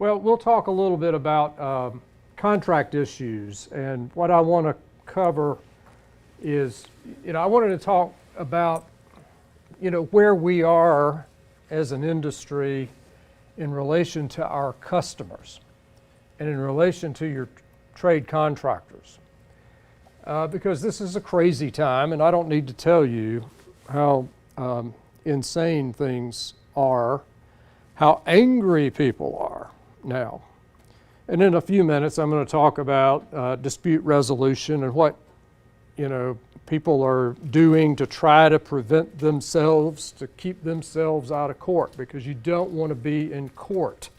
Well, we'll talk a little bit about contract issues, and what I want to cover is, I wanted to talk about, where we are as an industry in relation to our customers and in relation to your trade contractors. Because this is a crazy time, and I don't need to tell you how insane things are, how angry people are now. And in a few minutes, I'm going to talk about dispute resolution and what, people are doing to try to prevent themselves, to keep themselves out of court, because you don't want to be in court,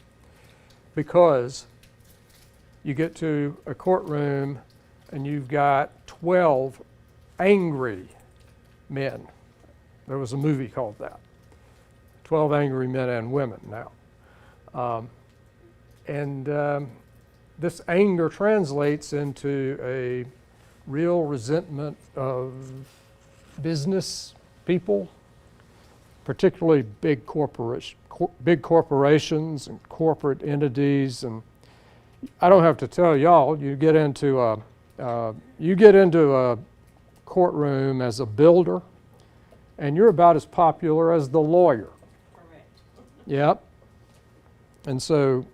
because you get to a courtroom and you've got 12 angry men. There was a movie called that. 12 Angry Men and Women now. This anger translates into a real resentment of business people, particularly big corporations and corporate entities. And I don't have to tell y'all, you get into a courtroom as a builder, and you're about as popular as the lawyer. Correct. Yep. And so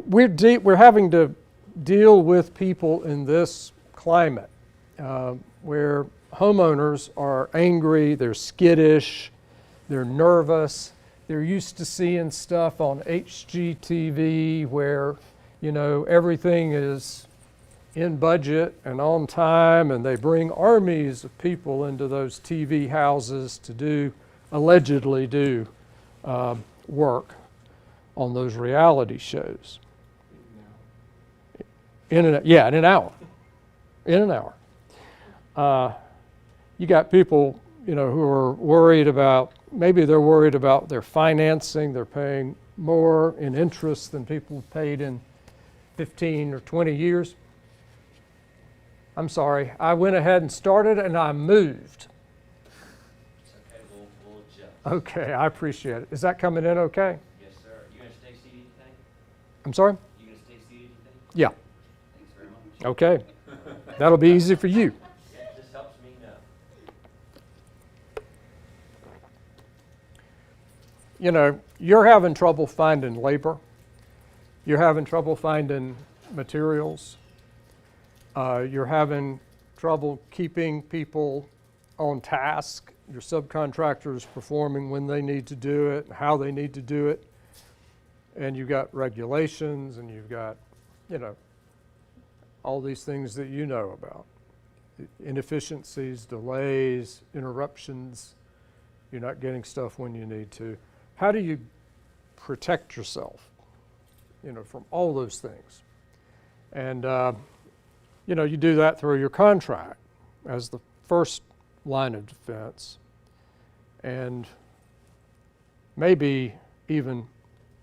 we're having to deal with people in this climate where homeowners are angry, they're skittish, they're nervous, they're used to seeing stuff on HGTV where, everything is in budget and on time, and they bring armies of people into those TV houses to allegedly do work on those reality shows. In an hour. In an hour. You got people, who are worried about, maybe they're worried about their financing. They're paying more in interest than people have paid in 15 or 20 years. I'm sorry, I went ahead and started and I moved. It's okay, we'll adjust. Okay, I appreciate it. Is that coming in okay? Yes, sir. You gonna stay seated, you think? I'm sorry? You gonna stay seated, you think? Yeah. Thanks very much. Okay. That'll be easy for you. Yeah, it just helps me know. You're having trouble finding labor. You're having trouble finding materials. You're having trouble keeping people on task. Your subcontractors performing when they need to do it, how they need to do it. And you've got regulations, and you've got, all these things that you know about. Inefficiencies, delays, interruptions. You're not getting stuff when you need to. How do you protect yourself, from all those things? And, you do that through your contract as the first line of defense. And maybe even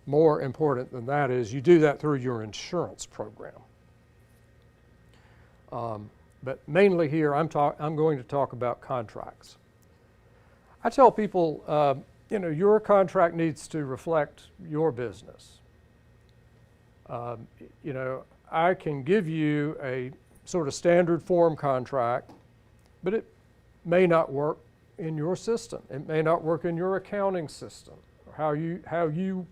more important than that is you do that through your insurance program. But mainly here, I'm going to talk about contracts. I tell people, your contract needs to reflect your business. I can give you a sort of standard form contract, but it may not work in your system. It may not work in your accounting system, or how you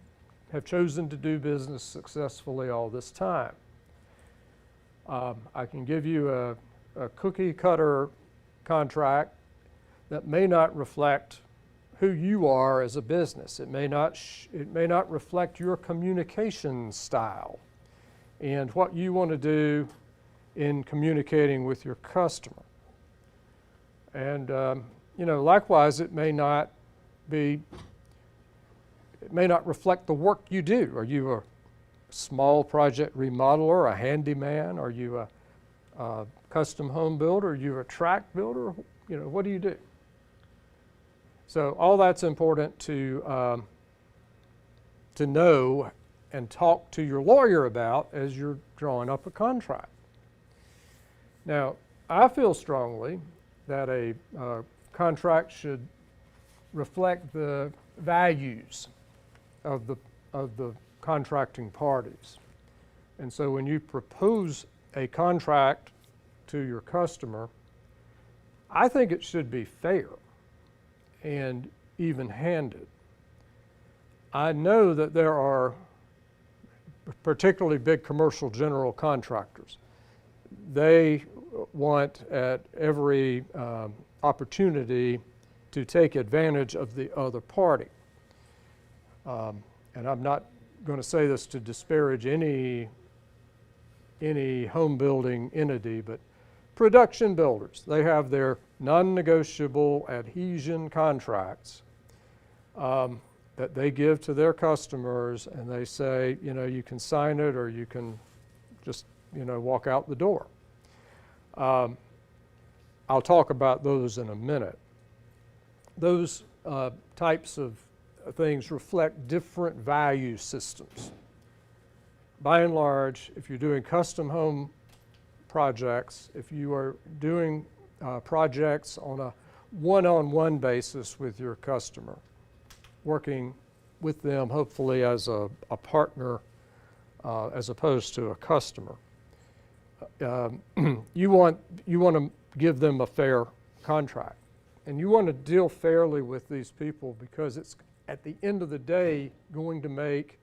have chosen to do business successfully all this time. I can give you a cookie cutter contract that may not reflect who you are as a business. It may not reflect your communication style and what you want to do in communicating with your customer. And likewise, it may not reflect the work you do. Are you a small project remodeler, a handyman? Are you a custom home builder? Are you a tract builder? What do you do? So all that's important to know and talk to your lawyer about as you're drawing up a contract. Now, I feel strongly that a contract should reflect the values of the contracting parties. And so when you propose a contract to your customer, I think it should be fair and even-handed. I know that there are particularly big commercial general contractors. They want at every opportunity to take advantage of the other party. And I'm not going to say this to disparage any home building entity, but production builders, they have their non-negotiable adhesion contracts that they give to their customers, and they say, you know, you can sign it or you can just, you know, walk out the door. I'll talk about those in a minute. Those types of things reflect different value systems. By and large, if you're doing custom home projects, if you are doing projects on a one-on-one basis with your customer, working with them hopefully as a partner as opposed to a customer, you want to give them a fair contract. And you want to deal fairly with these people because it's, at the end of the day, going to make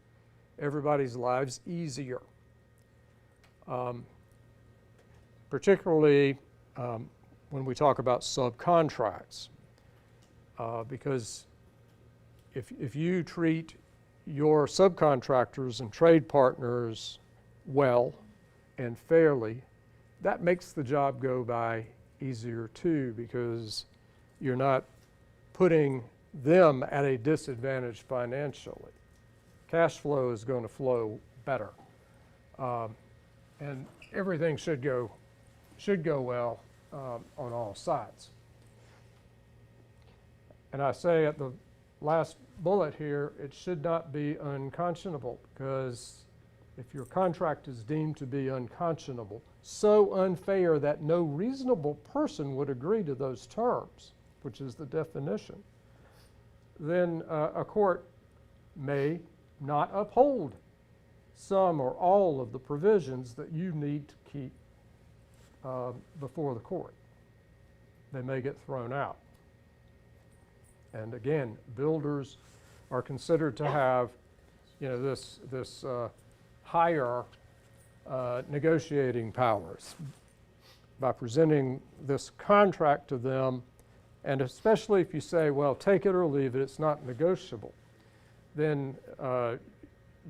everybody's lives easier. Particularly when we talk about subcontracts. Because if you treat your subcontractors and trade partners well and fairly, that makes the job go by easier too, because you're not putting them at a disadvantage financially. Cash flow is going to flow better. And everything should go well on all sides. And I say at the last bullet here, it should not be unconscionable, because if your contract is deemed to be unconscionable, so unfair that no reasonable person would agree to those terms, which is the definition, then a court may not uphold some or all of the provisions that you need to keep before the court. They may get thrown out. And again, builders are considered to have, you know, this higher negotiating powers by presenting this contract to them. And especially if you say, well, take it or leave it, it's not negotiable, then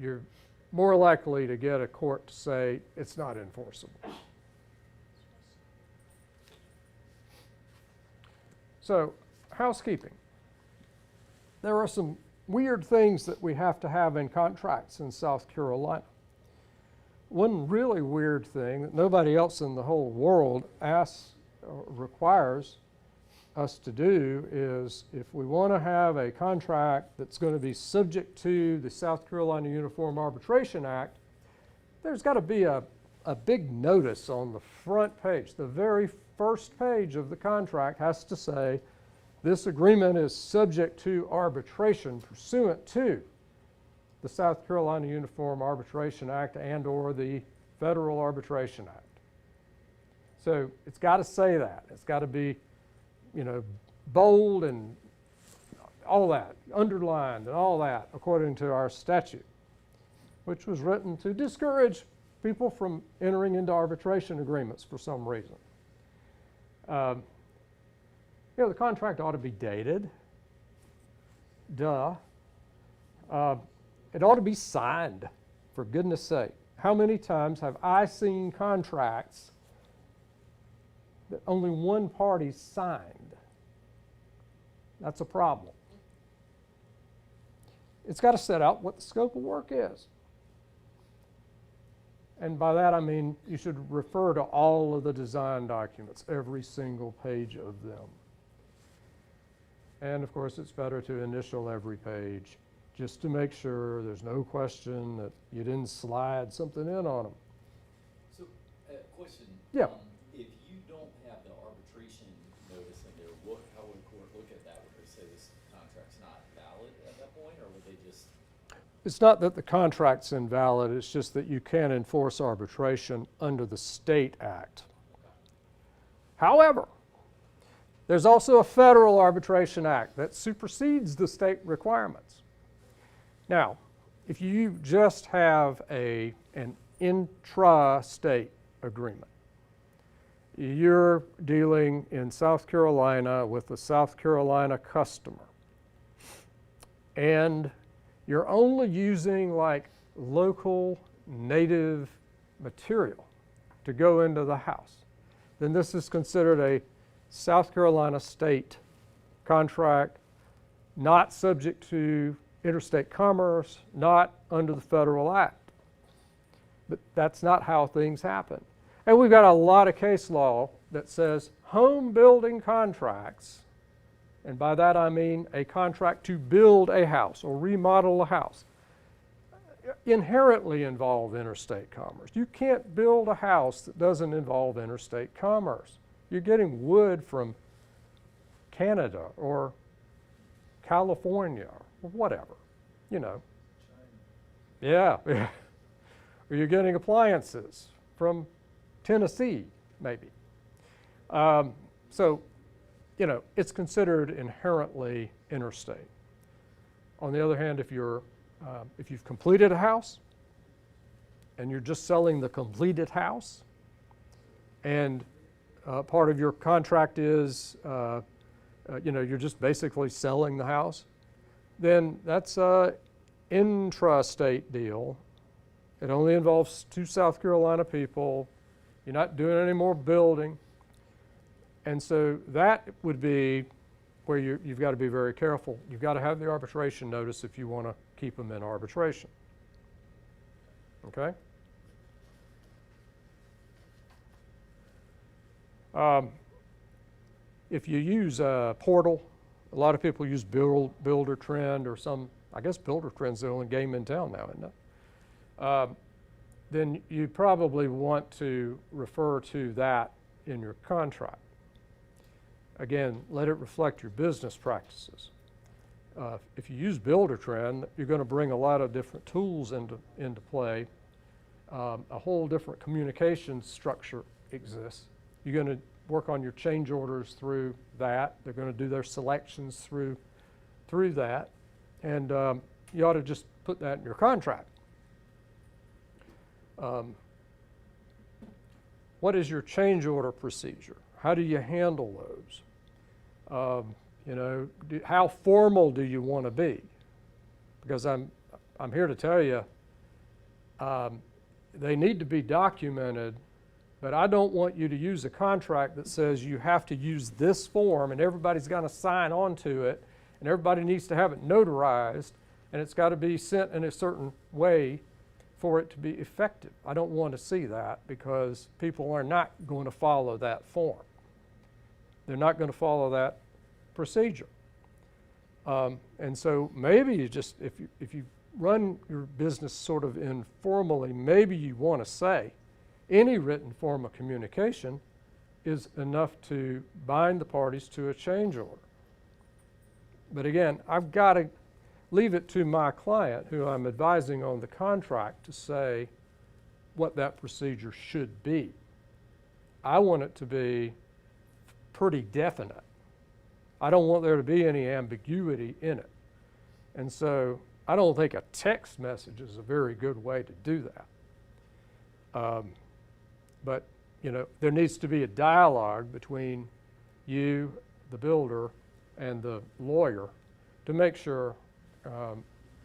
you're more likely to get a court to say it's not enforceable. So, housekeeping. There are some weird things that we have to have in contracts in South Carolina. One really weird thing that nobody else in the whole world asks or requires us to do is, if we want to have a contract that's going to be subject to the South Carolina Uniform Arbitration Act, there's got to be a big notice on the front page. The very first page of the contract has to say, this agreement is subject to arbitration pursuant to the South Carolina Uniform Arbitration Act and or the Federal Arbitration Act. So it's got to say that. It's got to be, you know, bold and all that, underlined and all that, according to our statute, which was written to discourage people from entering into arbitration agreements for some reason. You know, the contract ought to be dated. Duh. It ought to be signed, for goodness sake. How many times have I seen contracts that only one party signed? That's a problem. It's got to set out what the scope of work is. And by that I mean you should refer to all of the design documents, every single page of them. And of course, it's better to initial every page just to make sure there's no question that you didn't slide something in on them. So, question. Yeah. If you don't have the arbitration notice in there, how would a court look at that? Would they say this contract's not valid at that point, or would they just it's not that the contract's invalid, it's just that you can't enforce arbitration under the state act. However, there's also a federal arbitration act that supersedes the state requirements. Now, if you just have an intra-state agreement, you're dealing in South Carolina with a South Carolina customer, and you're only using like local native material to go into the house, then this is considered a South Carolina state contract, not subject to interstate commerce, not under the federal act. But that's not how things happen. And we've got a lot of case law that says home building contracts, and by that I mean a contract to build a house or remodel a house, inherently involve interstate commerce. You can't build a house that doesn't involve interstate commerce. You're getting wood from Canada or California or whatever, you know. Yeah, yeah. Or you're getting appliances from Tennessee, maybe. So, you know, it's considered inherently interstate. On the other hand, if you've completed a house and you're just selling the completed house, and part of your contract is, you know, you're just basically selling the house, then that's an intrastate deal. It only involves 2 South Carolina people. You're not doing any more building. And so that would be where you've got to be very careful. You've got to have the arbitration notice if you want to keep them in arbitration. Okay? If you use a portal, a lot of people use Builder Trend or some, I guess Builder Trend's the only game in town now, isn't it? Then you probably want to refer to that in your contract. Again, let it reflect your business practices. If you use Builder Trend, you're going to bring a lot of different tools into play. A whole different communication structure exists. You're going to work on your change orders through that. They're going to do their selections through that. And you ought to just put that in your contract. What is your change order procedure? How do you handle those? You know, how formal do you want to be? Because I'm here to tell you, they need to be documented, but I don't want you to use a contract that says you have to use this form and everybody's got to sign on to it and everybody needs to have it notarized and it's got to be sent in a certain way for it to be effective. I don't want to see that because people are not going to follow that form. They're not going to follow that procedure. And so maybe you just, if you run your business sort of informally, maybe you want to say any written form of communication is enough to bind the parties to a change order. But again, I've got to leave it to my client who I'm advising on the contract to say what that procedure should be. I want it to be pretty definite. I don't want there to be any ambiguity in it. And so I don't think a text message is a very good way to do that. But you know, there needs to be a dialogue between you, the builder, and the lawyer to make sure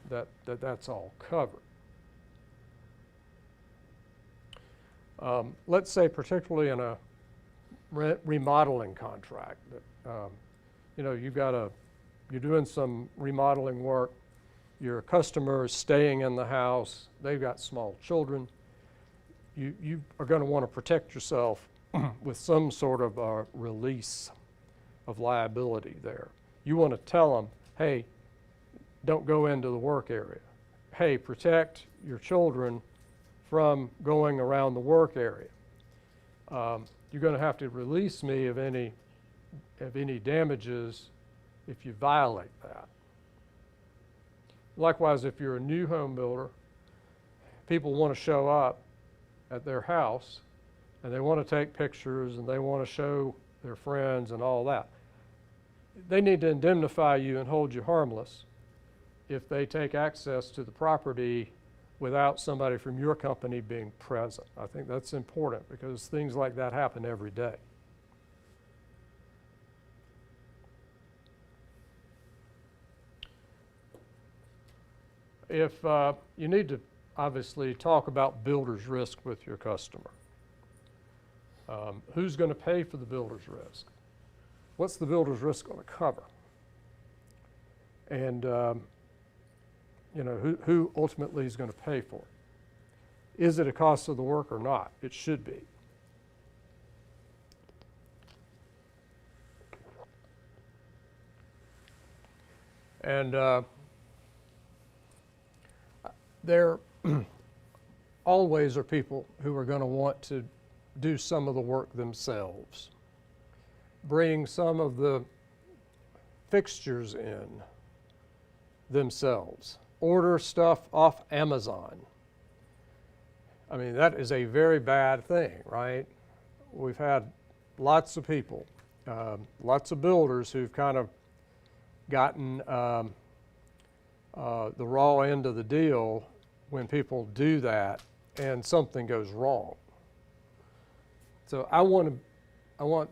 that's all covered. Let's say particularly in a remodeling contract that you know, you're doing some remodeling work, your customer is staying in the house, they've got small children, you are going to want to protect yourself with some sort of release of liability there. You want to tell them, hey, don't go into the work area. Hey, protect your children from going around the work area. You're going to have to release me of any damages if you violate that. Likewise, if you're a new home builder, people want to show up at their house and they want to take pictures and they want to show their friends and all that. They need to indemnify you and hold you harmless if they take access to the property without somebody from your company being present. I think that's important because things like that happen every day. If you need to obviously talk about builder's risk with your customer. Who's going to pay for the builder's risk? What's the builder's risk going to cover? And who ultimately is going to pay for it? Is it a cost of the work or not? It should be. And there always are people who are going to want to do some of the work themselves, bring some of the fixtures in themselves, order stuff off Amazon. I mean, that is a very bad thing, right? We've had lots of people, lots of builders who've kind of gotten the raw end of the deal when people do that and something goes wrong. So I want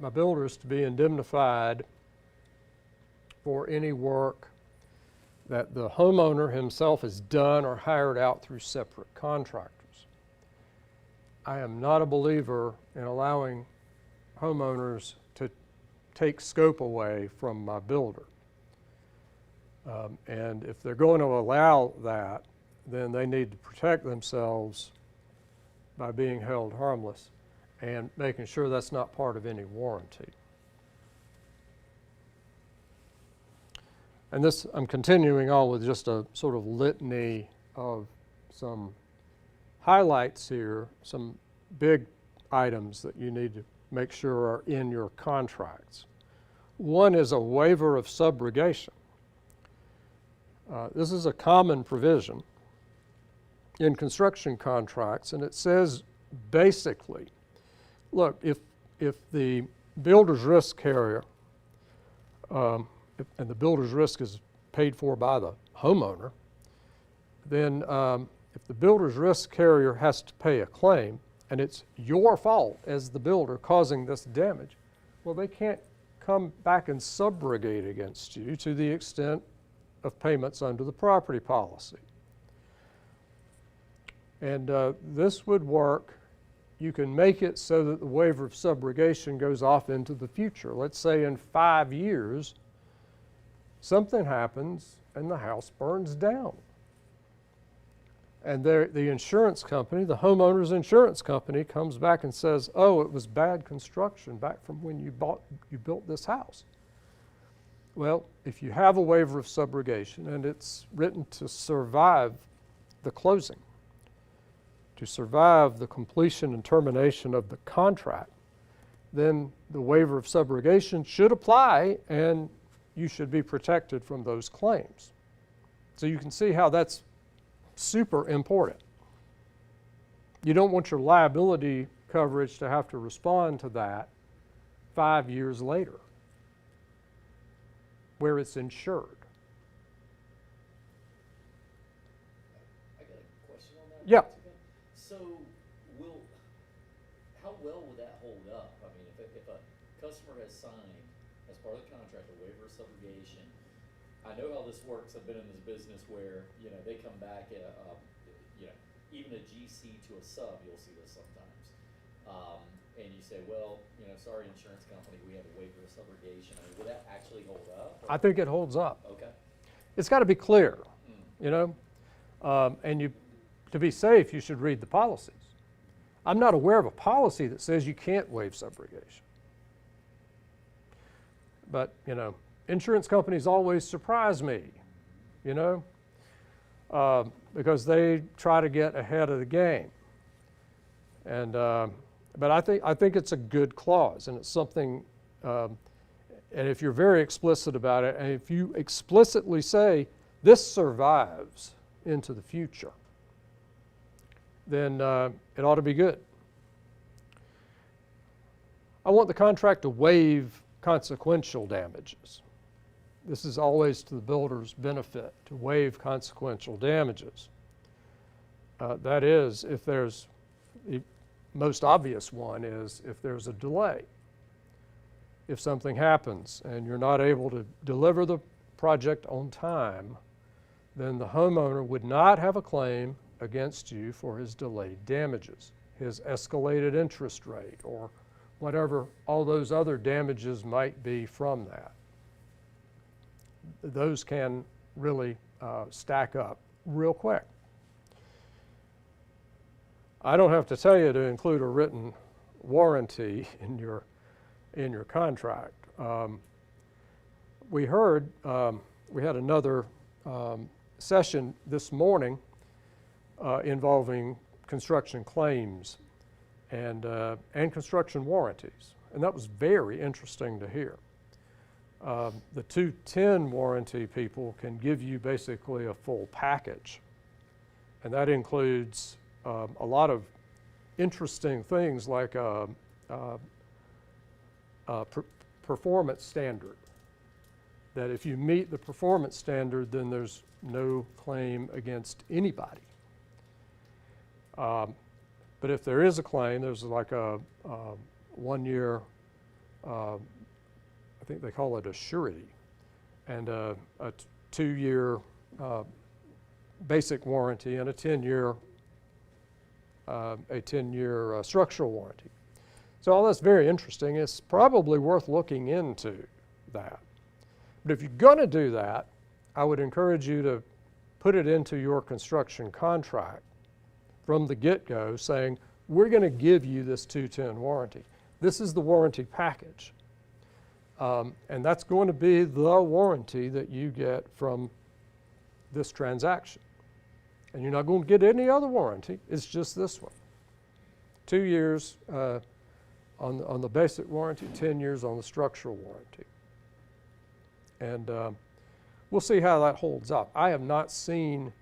my builders to be indemnified for any work that the homeowner himself has done or hired out through separate contractors. I am not a believer in allowing homeowners to take scope away from my builder. And if they're going to allow that, then they need to protect themselves by being held harmless and making sure that's not part of any warranty. And this, I'm continuing on with just a sort of litany of some highlights here, some big items that you need to make sure are in your contracts. One is a waiver of subrogation. This is a common provision in construction contracts, and it says basically, look, if the builder's risk carrier, and the builder's risk is paid for by the homeowner, then if the builder's risk carrier has to pay a claim, and it's your fault as the builder causing this damage, well, they can't come back and subrogate against you to the extent of payments under the property policy. And this would work. You can make it so that the waiver of subrogation goes off into the future. Let's say in 5 years, something happens and the house burns down. And the insurance company, the homeowner's insurance company, comes back and says, oh, it was bad construction back from when you built this house. Well, if you have a waiver of subrogation and it's written to survive the closing, to survive the completion and termination of the contract, then the waiver of subrogation should apply and you should be protected from those claims. So you can see how that's super important. You don't want your liability coverage to have to respond to that 5 years later, where it's insured. I got a question on that. Yeah. So how well would that hold up? I mean, if a customer has signed as part of the contract a waiver of subrogation, I know how this works. I've been in this business where, they come back at, even a GC to a sub, you'll see this sometimes. And you say, well, sorry, insurance company, we have a waiver of subrogation. I mean, would that actually hold up? I think it holds up. Okay. It's got to be clear, and to be safe, you should read the policies. I'm not aware of a policy that says you can't waive subrogation. But, insurance companies always surprise me, because they try to get ahead of the game. And, but I think it's a good clause, and it's something, and if you're very explicit about it, and if you explicitly say this survives into the future, then it ought to be good. I want the contract to waive consequential damages. This is always to the builder's benefit, to waive consequential damages. That is, if there's, the most obvious one is if there's a delay. If something happens and you're not able to deliver the project on time, then the homeowner would not have a claim against you for his delayed damages, his escalated interest rate, or whatever all those other damages might be from that. Those can really stack up real quick. I don't have to tell you to include a written warranty in your contract. We heard, we had another session this morning involving construction claims and construction warranties, and that was very interesting to hear. The 210 warranty people can give you basically a full package, and that includes a lot of interesting things like a performance standard, that if you meet the performance standard, then there's no claim against anybody. But if there is a claim, there's like a 1 year, I think they call it a surety, and a 2 year basic warranty, and a 10-year structural warranty. So all that's very interesting. It's probably worth looking into that. But if you're going to do that, I would encourage you to put it into your construction contract from the get-go, saying, we're going to give you this 210 warranty. This is the warranty package. And that's going to be the warranty that you get from this transaction. And you're not going to get any other warranty. It's just this one. 2 years on the basic warranty, 10 years on the structural warranty. And we'll see how that holds up. I have not seen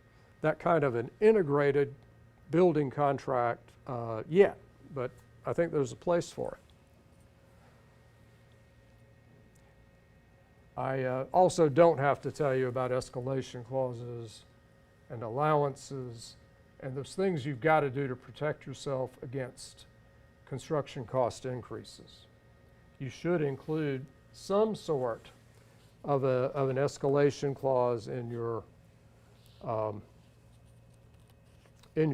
that kind of an integrated building contract yet, but I think there's a place for it. I also don't have to tell you about escalation clauses and allowances and those things you've got to do to protect yourself against construction cost increases. You should include some sort of an escalation clause in your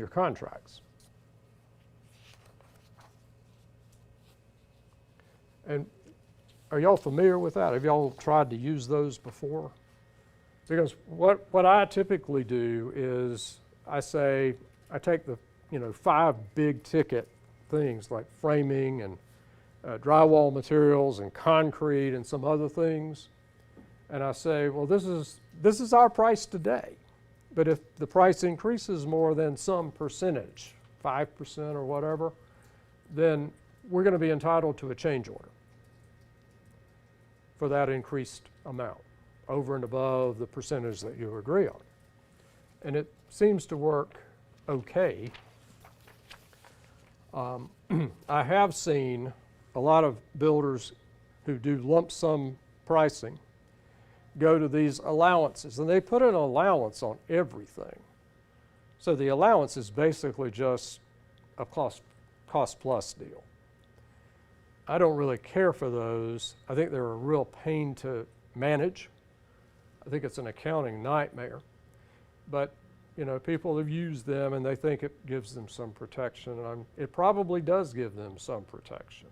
contracts. And are y'all familiar with that? Have y'all tried to use those before? Because what I typically do is I take the 5 big ticket things like framing and drywall materials and concrete and some other things, and I say, well, this is our price today. But if the price increases more than some percentage, 5% or whatever, then we're going to be entitled to a change order for that increased amount over and above the percentage that you agree on. And it seems to work okay. I have seen a lot of builders who do lump sum pricing go to these allowances, and they put an allowance on everything. So the allowance is basically just a cost plus deal. I don't really care for those. I think they're a real pain to manage. I think it's an accounting nightmare. But people have used them and they think it gives them some protection. And it probably does give them some protection.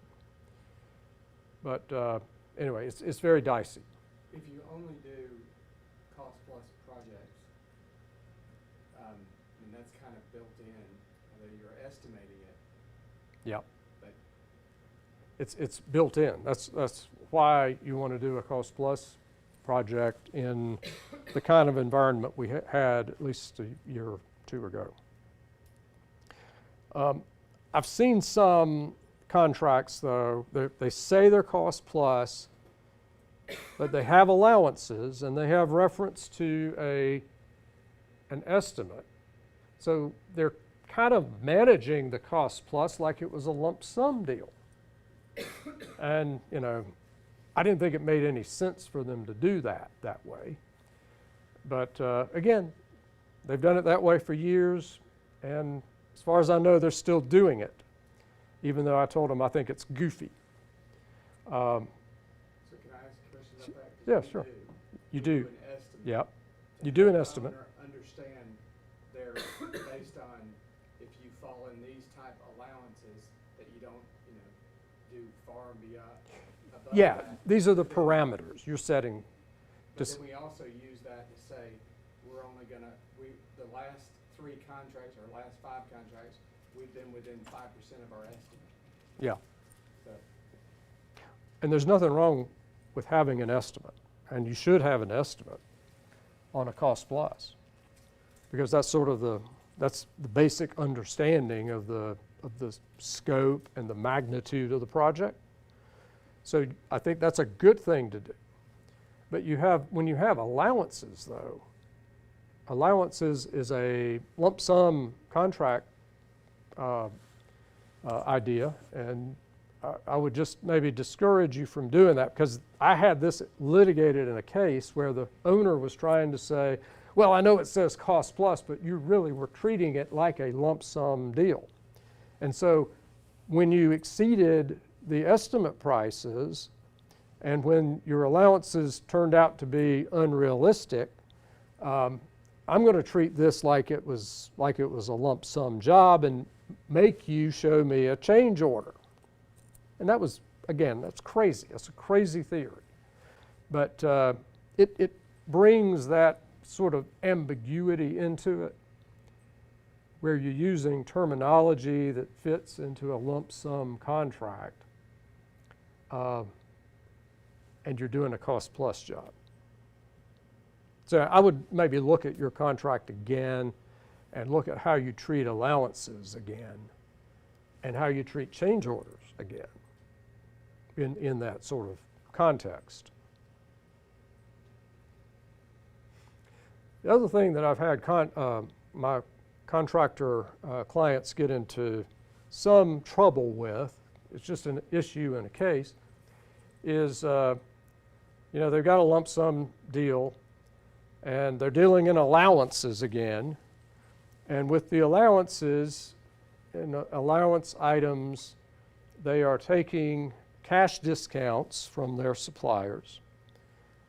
But anyway, it's very dicey. If you only do cost plus projects, and that's kind of built in, although you're estimating it. Yep. But It's built in. That's why you want to do a cost plus project in the kind of environment we had at least a year or two ago. I've seen some contracts though, they say they're cost plus, but they have allowances and they have reference to an estimate. So they're kind of managing the cost plus like it was a lump sum deal. And, you know, I didn't think it made any sense for them to do that way. But again, they've done it that way for years, and as far as I know, they're still doing it, even though I told them I think it's goofy. So can I ask a question about that? 'Cause Yeah, we sure. do. You We do. an estimate. Yep. You And do let an the estimate. owner understand they're based on if you fall in these type allowances, that you don't, you know, do far and beyond, above Yeah, that. these are the Then- parameters you're setting. But Just- then we also use that to say, we're only gonna, the last 3 contracts or last 5 contracts, we've been within 5% of our estimate. Yeah. So, And there's nothing wrong with having an estimate, and you should have an estimate on a cost plus, because that's sort of that's the basic understanding of the scope and the magnitude of the project. So I think that's a good thing to do. But when you have allowances though, allowances is a lump sum contract idea, and I would just maybe discourage you from doing that, because I had this litigated in a case where the owner was trying to say, well, I know it says cost plus, but you really were treating it like a lump sum deal. And so when you exceeded the estimate prices and when your allowances turned out to be unrealistic, I'm going to treat this like it was a lump sum job and make you show me a change order. And that was, again, that's crazy. That's a crazy theory. But it brings that sort of ambiguity into it, where you're using terminology that fits into a lump sum contract, and you're doing a cost plus job. So I would maybe look at your contract again and look at how you treat allowances again and how you treat change orders again in that sort of context. The other thing that I've had my contractor clients get into some trouble with, it's just an issue in a case, is you know, they've got a lump sum deal and they're dealing in allowances again. And with the allowances and allowance items, they are taking cash discounts from their suppliers.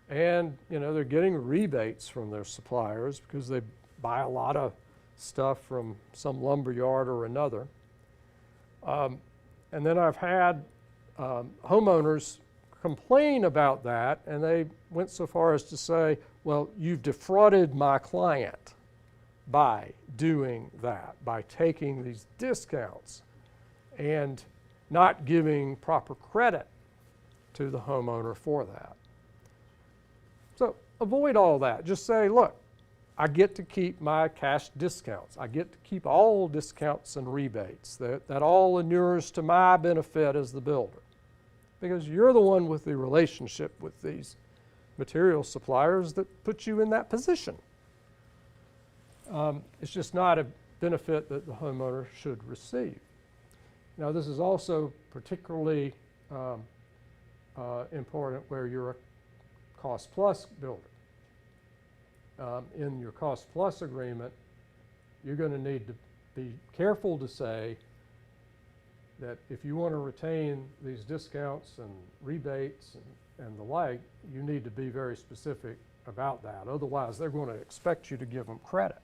And, you know, they're getting rebates from their suppliers because they buy a lot of stuff from some lumber yard or another. And then I've had homeowners complain about that, and they went so far as to say, well, you've defrauded my client by doing that, by taking these discounts and not giving proper credit to the homeowner for that. So avoid all that. Just say, look, I get to keep my cash discounts. I get to keep all discounts and rebates. That all inures to my benefit as the builder, because you're the one with the relationship with these material suppliers that put you in that position. It's just not a benefit that the homeowner should receive. Now, this is also particularly important where you're a cost plus builder. In your cost plus agreement, you're going to need to be careful to say that if you want to retain these discounts and rebates and the like, you need to be very specific about that. Otherwise, they're going to expect you to give them credit.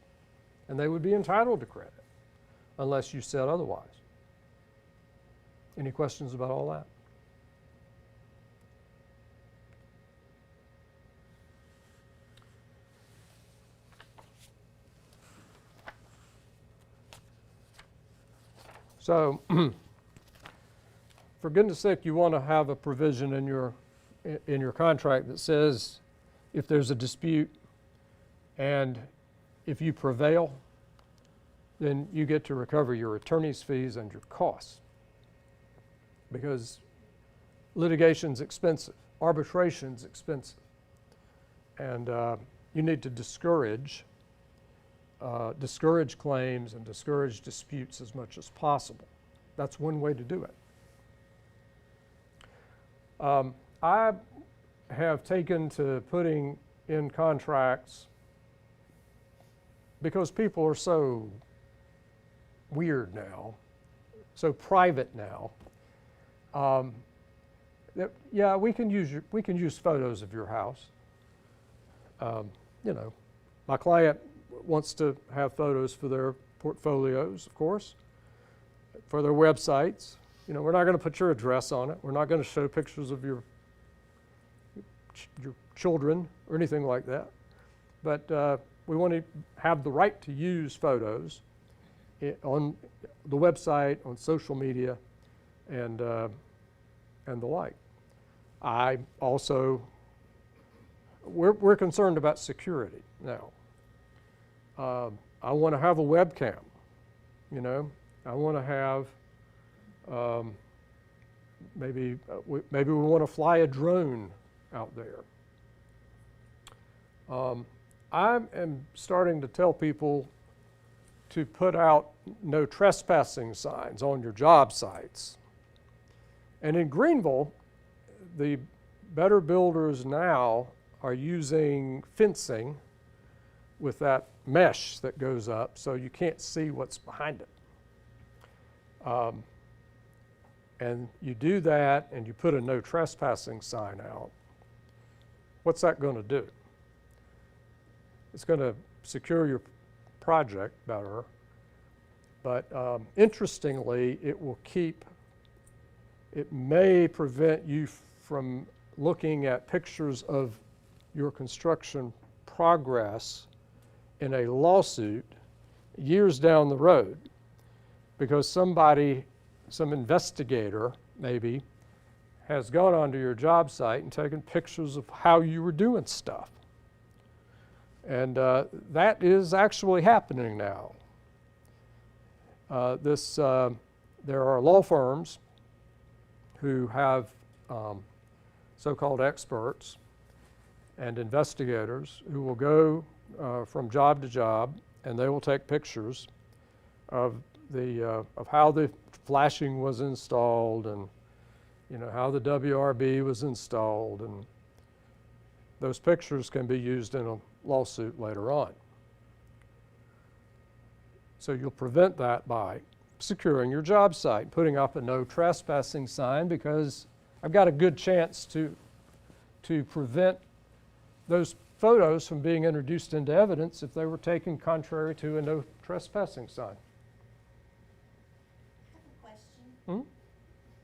And they would be entitled to credit unless you said otherwise. Any questions about all that? So, for goodness sake, you want to have a provision in your contract that says if there's a dispute and if you prevail, then you get to recover your attorney's fees and your costs, because litigation's expensive. arbitration's expensive. And you need to discourage claims and discourage disputes as much as possible. That's one way to do it. I have taken to putting in contracts, because people are so weird now, so private now, that, yeah, we can use photos of your house. You know, my client wants to have photos for their portfolios, of course, for their websites. You know, we're not going to put your address on it. We're not going to show pictures of your children or anything like that. But we want to have the right to use photos on the website, on social media, and the like. I also, we're concerned about security now. I want to have a webcam, you know. I want to have, maybe we want to fly a drone out there. I am starting to tell people to put out no trespassing signs on your job sites. And in Greenville, the better builders now are using fencing with that mesh that goes up so you can't see what's behind it. And you do that and you put a no trespassing sign out. What's that going to do? It's going to secure your project better, but interestingly, it may prevent you from looking at pictures of your construction progress in a lawsuit years down the road, because some investigator maybe has gone onto your job site and taken pictures of how you were doing stuff. And that is actually happening now. There are law firms who have so-called experts and investigators who will go from job to job, and they will take pictures of how the flashing was installed, and you know how the WRB was installed, and those pictures can be used in a lawsuit later on. So you'll prevent that by securing your job site, putting up a no trespassing sign, because I've got a good chance to prevent those photos from being introduced into evidence if they were taken contrary to a no trespassing sign. I have a question. Hmm?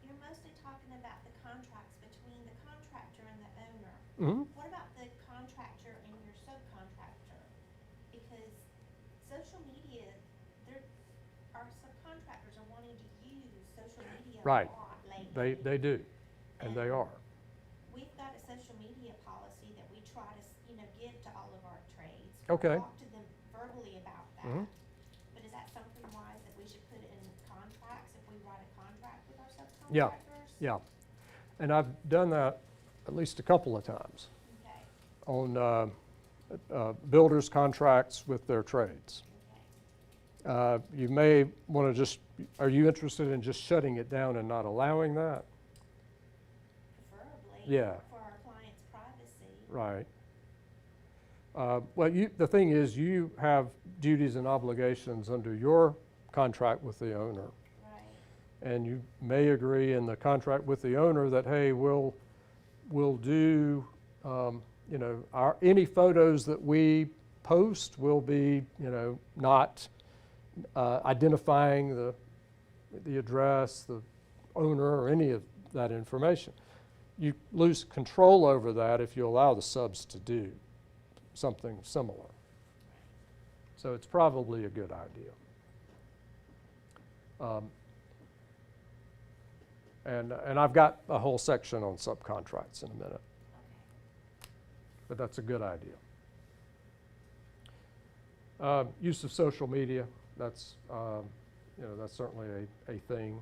You're mostly talking about the contracts between the contractor and the owner. Mm-hmm. What about the contractor and your subcontractor? Because social media, our subcontractors are wanting to use social media Right. a lot lately. They do, and they are. We've got a social media policy that we try to, give to all of our trades. Okay. Talk to them verbally about that. Mhm. But is that something wise that we should put in contracts if we write a contract with our Yeah. subcontractors? Yeah, and I've done that at least a couple of times Okay, on builders' contracts with their trades. okay. You may want to are you interested in just shutting it down and not allowing that? Preferably. Yeah. For our clients' privacy. Right. Well, the thing is, you have duties and obligations under your contract with the owner. Right. And you may agree in the contract with the owner that, hey, we'll do, any photos that we post will be, not identifying the address, the owner, or any of that information. You lose control over that if you allow the subs to do something similar. So it's probably a good idea. And I've got a whole section on subcontracts in a minute, Okay. but that's a good idea. Use of social media, that's certainly a thing.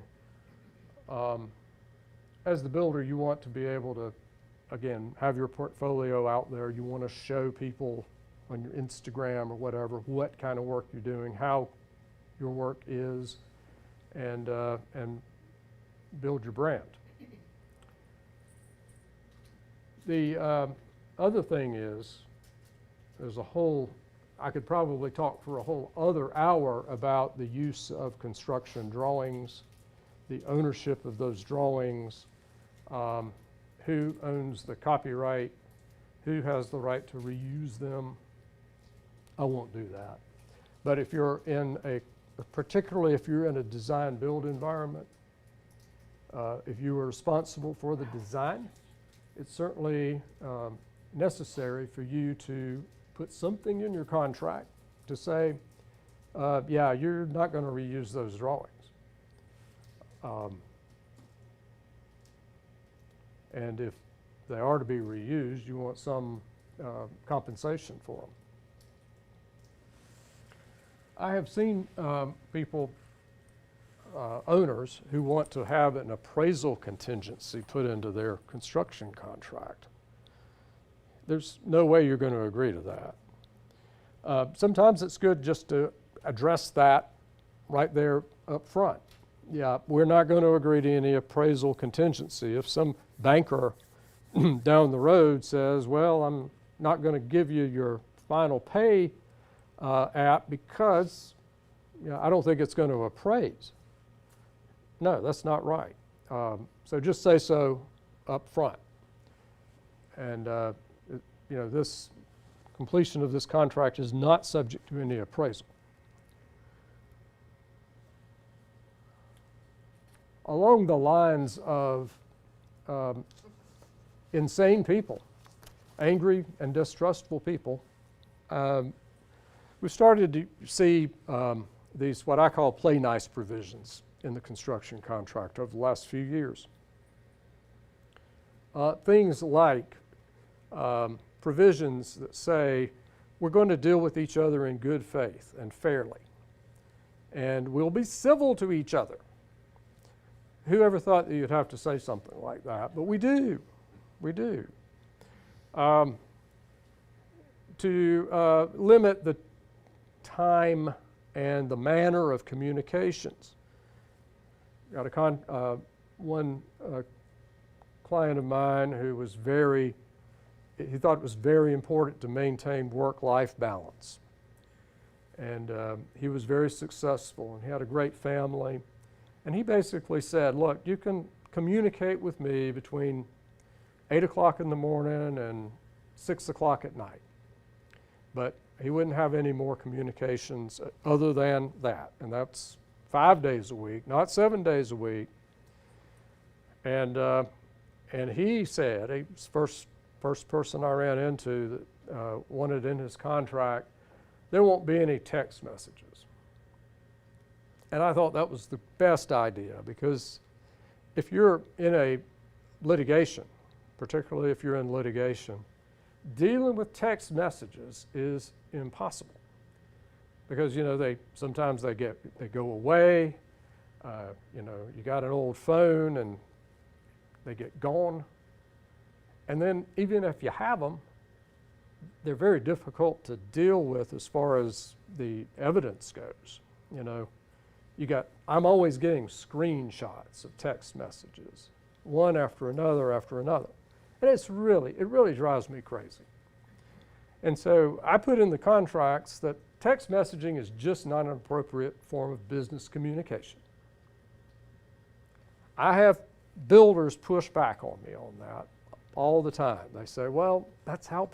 As the builder, you want to be able to again, have your portfolio out there. You want to show people on your Instagram or whatever what kind of work you're doing, how your work is, and build your brand. The other thing is, I could probably talk for a whole other hour about the use of construction drawings, the ownership of those drawings, who owns the copyright, who has the right to reuse them. I won't do that. But if you're particularly if you're in a design build environment, if you are responsible for the design, it's certainly necessary for you to put something in your contract to say, yeah, you're not going to reuse those drawings. And if they are to be reused, you want some compensation for them. I have seen people, owners, who want to have an appraisal contingency put into their construction contract. There's no way you're going to agree to that. Sometimes it's good just to address that right there up front. Yeah, we're not going to agree to any appraisal contingency. If some banker down the road says, well, I'm not going to give you your final pay app because I don't think it's going to appraise. No, that's not right. So just say so up front. And this completion of this contract is not subject to any appraisal. Along the lines of insane people, angry and distrustful people, we started to see these what I call play nice provisions in the construction contract over the last few years. Things like provisions that say we're going to deal with each other in good faith and fairly, and we'll be civil to each other. Whoever thought that you'd have to say something like that, but we do. We do. To limit the time and the manner of communications. Got one client of mine who was he thought it was very important to maintain work-life balance. And he was very successful, and he had a great family. And he basically said, look, you can communicate with me between 8 o'clock in the morning and 6 o'clock at night. But he wouldn't have any more communications other than that. And that's 5 days a week, not 7 days a week. And he said, he's the first person I ran into that wanted in his contract, there won't be any text messages. And I thought that was the best idea, because if you're in a litigation, particularly if you're in litigation, dealing with text messages is impossible, because sometimes they go away. You got an old phone and they get gone, and then even if you have them, they're very difficult to deal with as far as the evidence goes. I'm always getting screenshots of text messages, one after another after another. And it really drives me crazy. And so I put in the contracts that text messaging is just not an appropriate form of business communication. I have builders push back on me on that all the time. They say, well, that's how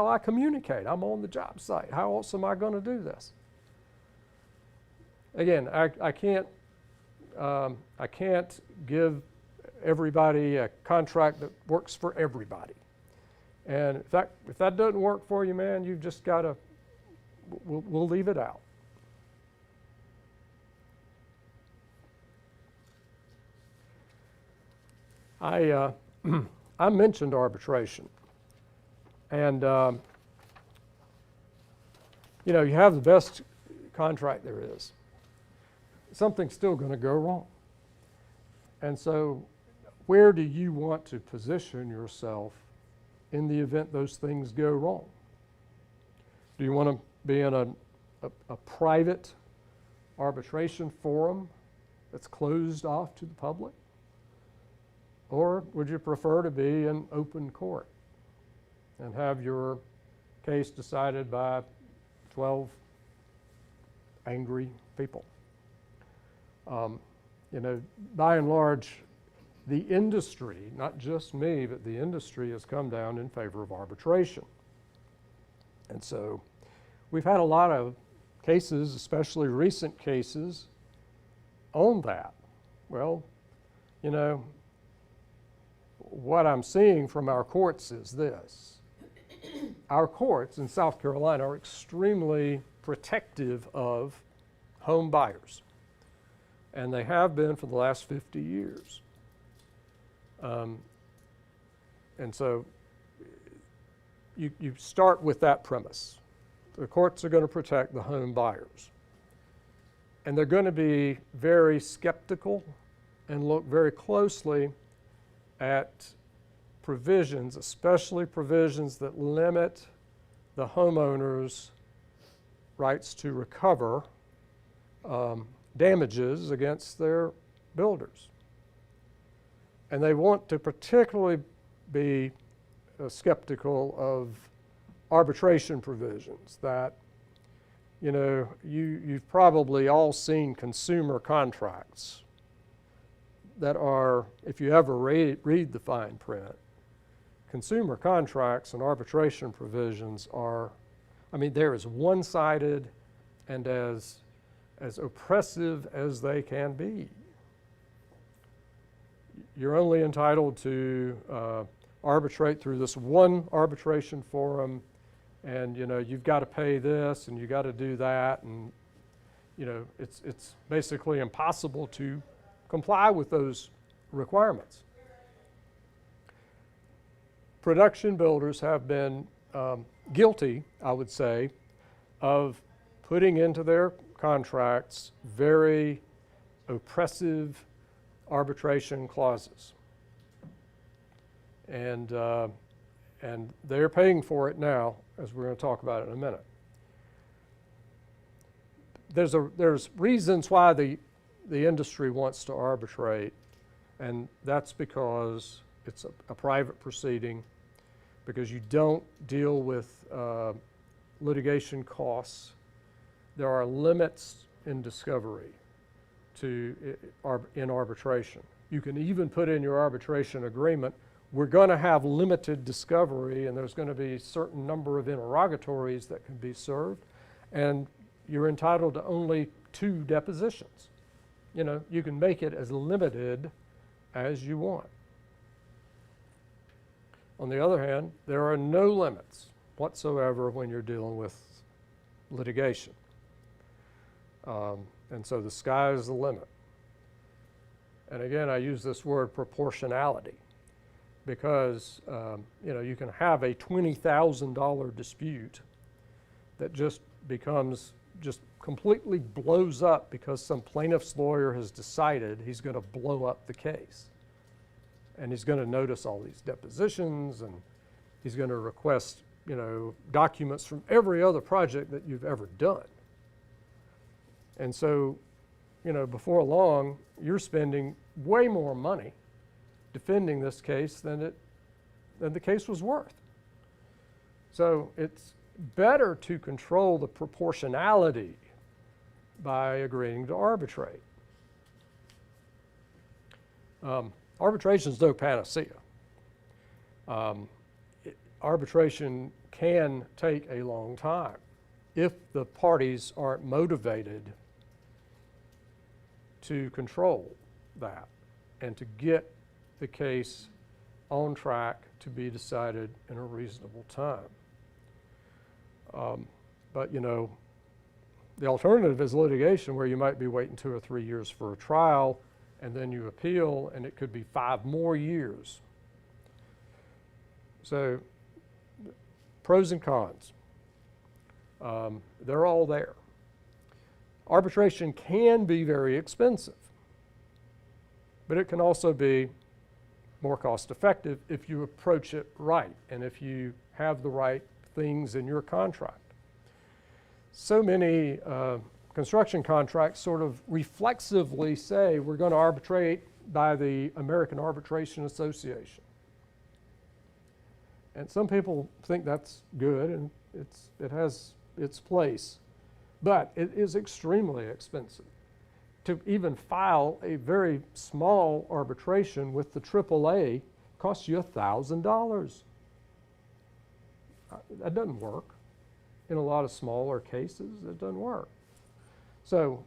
I communicate. I'm on the job site. How else am I going to do this? Again, I can't give everybody a contract that works for everybody. And if that doesn't work for you, man, you've just got to, we'll leave it out. I mentioned arbitration. And, you have the best contract there is. Something's still going to go wrong. And so where do you want to position yourself in the event those things go wrong? Do you want to be in a private arbitration forum that's closed off to the public? Or would you prefer to be in open court and have your case decided by 12 angry people? You know, by and large, the industry, not just me, but the industry has come down in favor of arbitration. And so we've had a lot of cases, especially recent cases, on that. Well, you know, what I'm seeing from our courts is this. Our courts in South Carolina are extremely protective of home buyers, and they have been for the last 50 years. And so you start with that premise. The courts are going to protect the home buyers. And they're going to be very skeptical and look very closely at provisions, especially provisions that limit the homeowner's rights to recover damages against their builders. And they want to particularly be skeptical of arbitration provisions that, you know, you've probably all seen consumer contracts that are, if you ever read the fine print, consumer contracts and arbitration provisions are, I mean, they're as one-sided and as oppressive as they can be. You're only entitled to arbitrate through this one arbitration forum, and you know you've got to pay this and you got to do that, and you know it's basically impossible to comply with those requirements. Production builders have been guilty, I would say, of putting into their contracts very oppressive arbitration clauses. And they're paying for it now, as we're going to talk about it in a minute. There's reasons why the industry wants to arbitrate, and that's because it's a private proceeding, because you don't deal with litigation costs. There are limits in discovery in arbitration. You can even put in your arbitration agreement, we're going to have limited discovery, and there's going to be a certain number of interrogatories that can be served, and you're entitled to only 2 depositions. You know, you can make it as limited as you want. On the other hand, there are no limits whatsoever when you're dealing with litigation. And so the sky is the limit. And again, I use this word proportionality because you know, you can have a $20,000 dispute that just becomes, just completely blows up because some plaintiff's lawyer has decided he's going to blow up the case. And he's going to notice all these depositions, and he's going to request, you know, documents from every other project that you've ever done. And so, you know, before long, you're spending way more money defending this case than the case was worth. So it's better to control the proportionality by agreeing to arbitrate. Arbitration is no panacea. Arbitration can take a long time if the parties aren't motivated to control that and to get the case on track to be decided in a reasonable time. But you know, the alternative is litigation, where you might be waiting 2 or 3 years for a trial, and then you appeal, and it could be 5 more years. So pros and cons, they're all there. Arbitration can be very expensive, but it can also be more cost effective if you approach it right and if you have the right things in your contract. So many construction contracts sort of reflexively say we're going to arbitrate by the American Arbitration Association. And some people think that's good and it has its place, but it is extremely expensive. To even file a very small arbitration with the AAA costs you $1,000. That doesn't work. In a lot of smaller cases, it doesn't work. So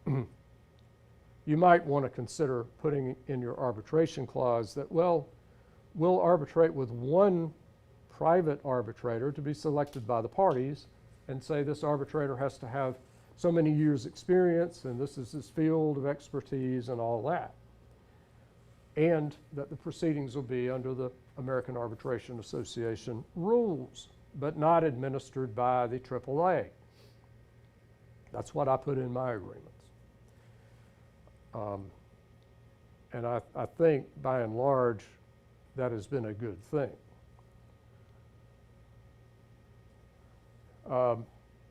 you might want to consider putting in your arbitration clause that, well, we'll arbitrate with one private arbitrator to be selected by the parties, and say this arbitrator has to have so many years' experience, and this is his field of expertise and all that. And that the proceedings will be under the American Arbitration Association rules, but not administered by the AAA. That's what I put in my agreements. And I think, by and large, that has been a good thing.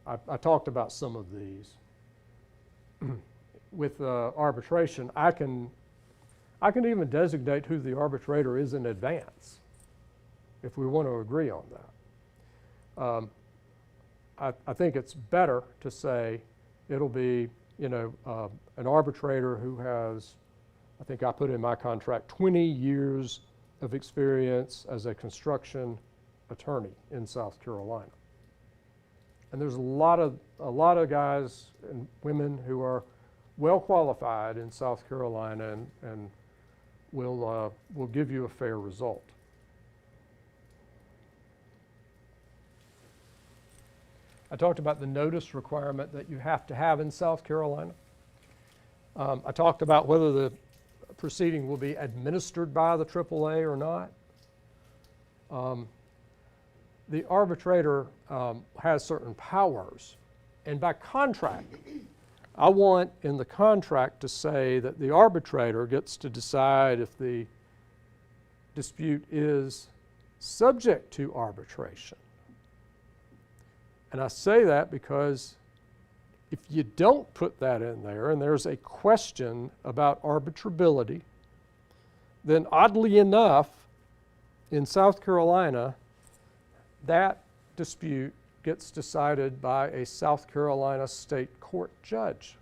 I talked about some of these. With arbitration, I can even designate who the arbitrator is in advance, if we want to agree on that. I think it's better to say it'll be, an arbitrator who has, I think I put in my contract, 20 years of experience as a construction attorney in South Carolina. And there's a lot of guys and women who are well qualified in South Carolina and will give you a fair result. I talked about the notice requirement that you have to have in South Carolina. I talked about whether the proceeding will be administered by the AAA or not. The arbitrator has certain powers, and by contract, I want in the contract to say that the arbitrator gets to decide if the dispute is subject to arbitration. And I say that because if you don't put that in there and there's a question about arbitrability, then oddly enough, in South Carolina, that dispute gets decided by a South Carolina state court judge.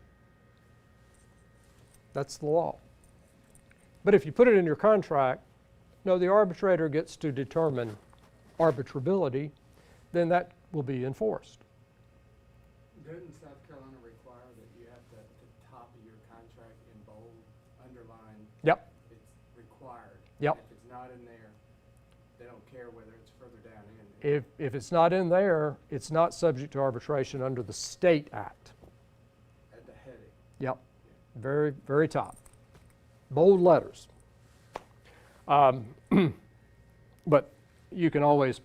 That's the law. But if you put it in your contract, no, the arbitrator gets to determine arbitrability, then that will be enforced. Doesn't South Carolina require that you have to, at the top of your contract in bold, underline? Yep. It's required. Yep. If it's not in there, they don't care whether it's further down in there. If it's not in there, it's not subject to arbitration under the state act. At the heading. Yep. Very, very top. Bold letters. But you can always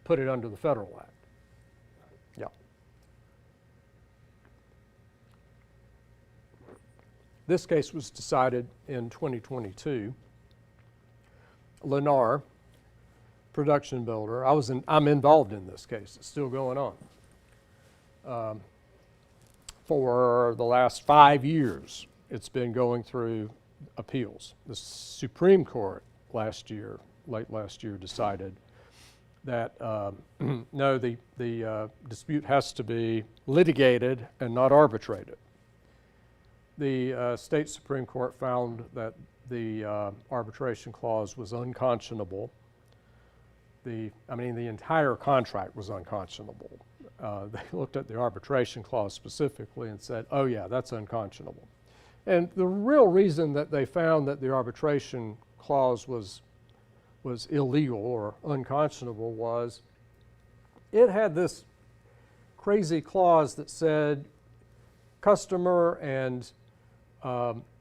put it under the federal act. Yep. This case was decided in 2022. Lennar, production builder. I'm involved in this case. It's still going on. For the last 5 years, it's been going through appeals. The Supreme Court late last year, decided that no, the dispute has to be litigated and not arbitrated. The state Supreme Court found that the arbitration clause was unconscionable. The entire contract was unconscionable. They looked at the arbitration clause specifically and said, oh yeah, that's unconscionable. And the real reason that they found that the arbitration clause was illegal or unconscionable was it had this crazy clause that said customer and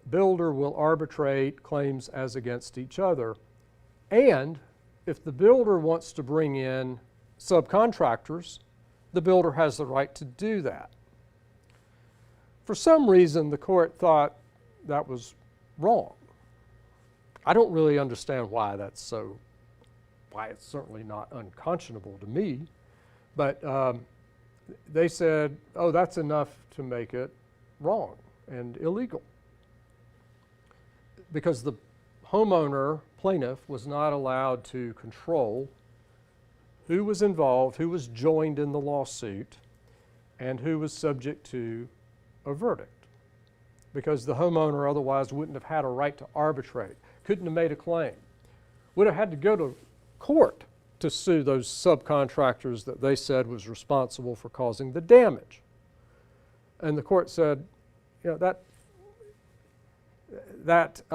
builder will arbitrate claims as against each other, and if the builder wants to bring in subcontractors, the builder has the right to do that. For some reason, the court thought that was wrong. I don't really understand why that's so, why it's certainly not unconscionable to me, but they said, oh, that's enough to make it wrong and illegal. Because the homeowner plaintiff was not allowed to control who was involved, who was joined in the lawsuit, and who was subject to a verdict. Because the homeowner otherwise wouldn't have had a right to arbitrate, couldn't have made a claim, would have had to go to court to sue those subcontractors that they said was responsible for causing the damage. And the court said, you know, that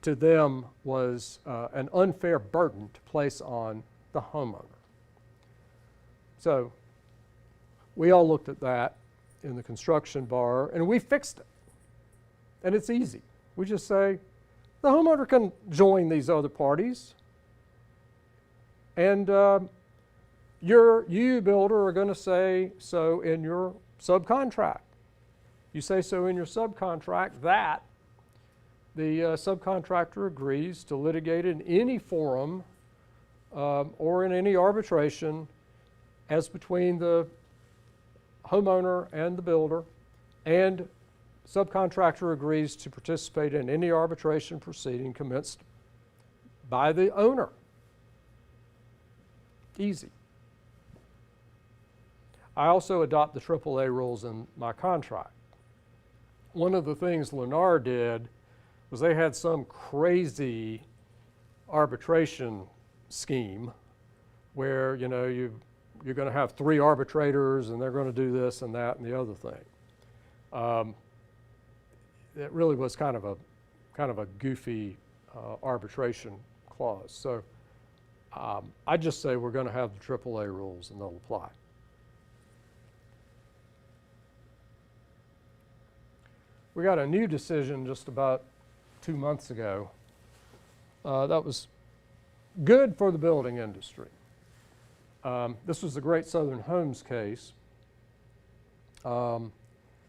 to them was an unfair burden to place on the homeowner. So we all looked at that in the construction bar, and we fixed it. And it's easy. We just say, the homeowner can join these other parties, and you, builder, are going to say so in your subcontract. You say so in your subcontract that the subcontractor agrees to litigate in any forum or in any arbitration as between the homeowner and the builder, and subcontractor agrees to participate in any arbitration proceeding commenced by the owner. Easy. I also adopt the AAA rules in my contract. One of the things Lennar did was they had some crazy arbitration scheme where, you know, you're going to have 3 arbitrators and they're going to do this and that and the other thing. It really was kind of a goofy arbitration clause. So I just say we're going to have the AAA rules and they'll apply. We got a new decision just about 2 months ago that was good for the building industry. This was the Great Southern Homes case.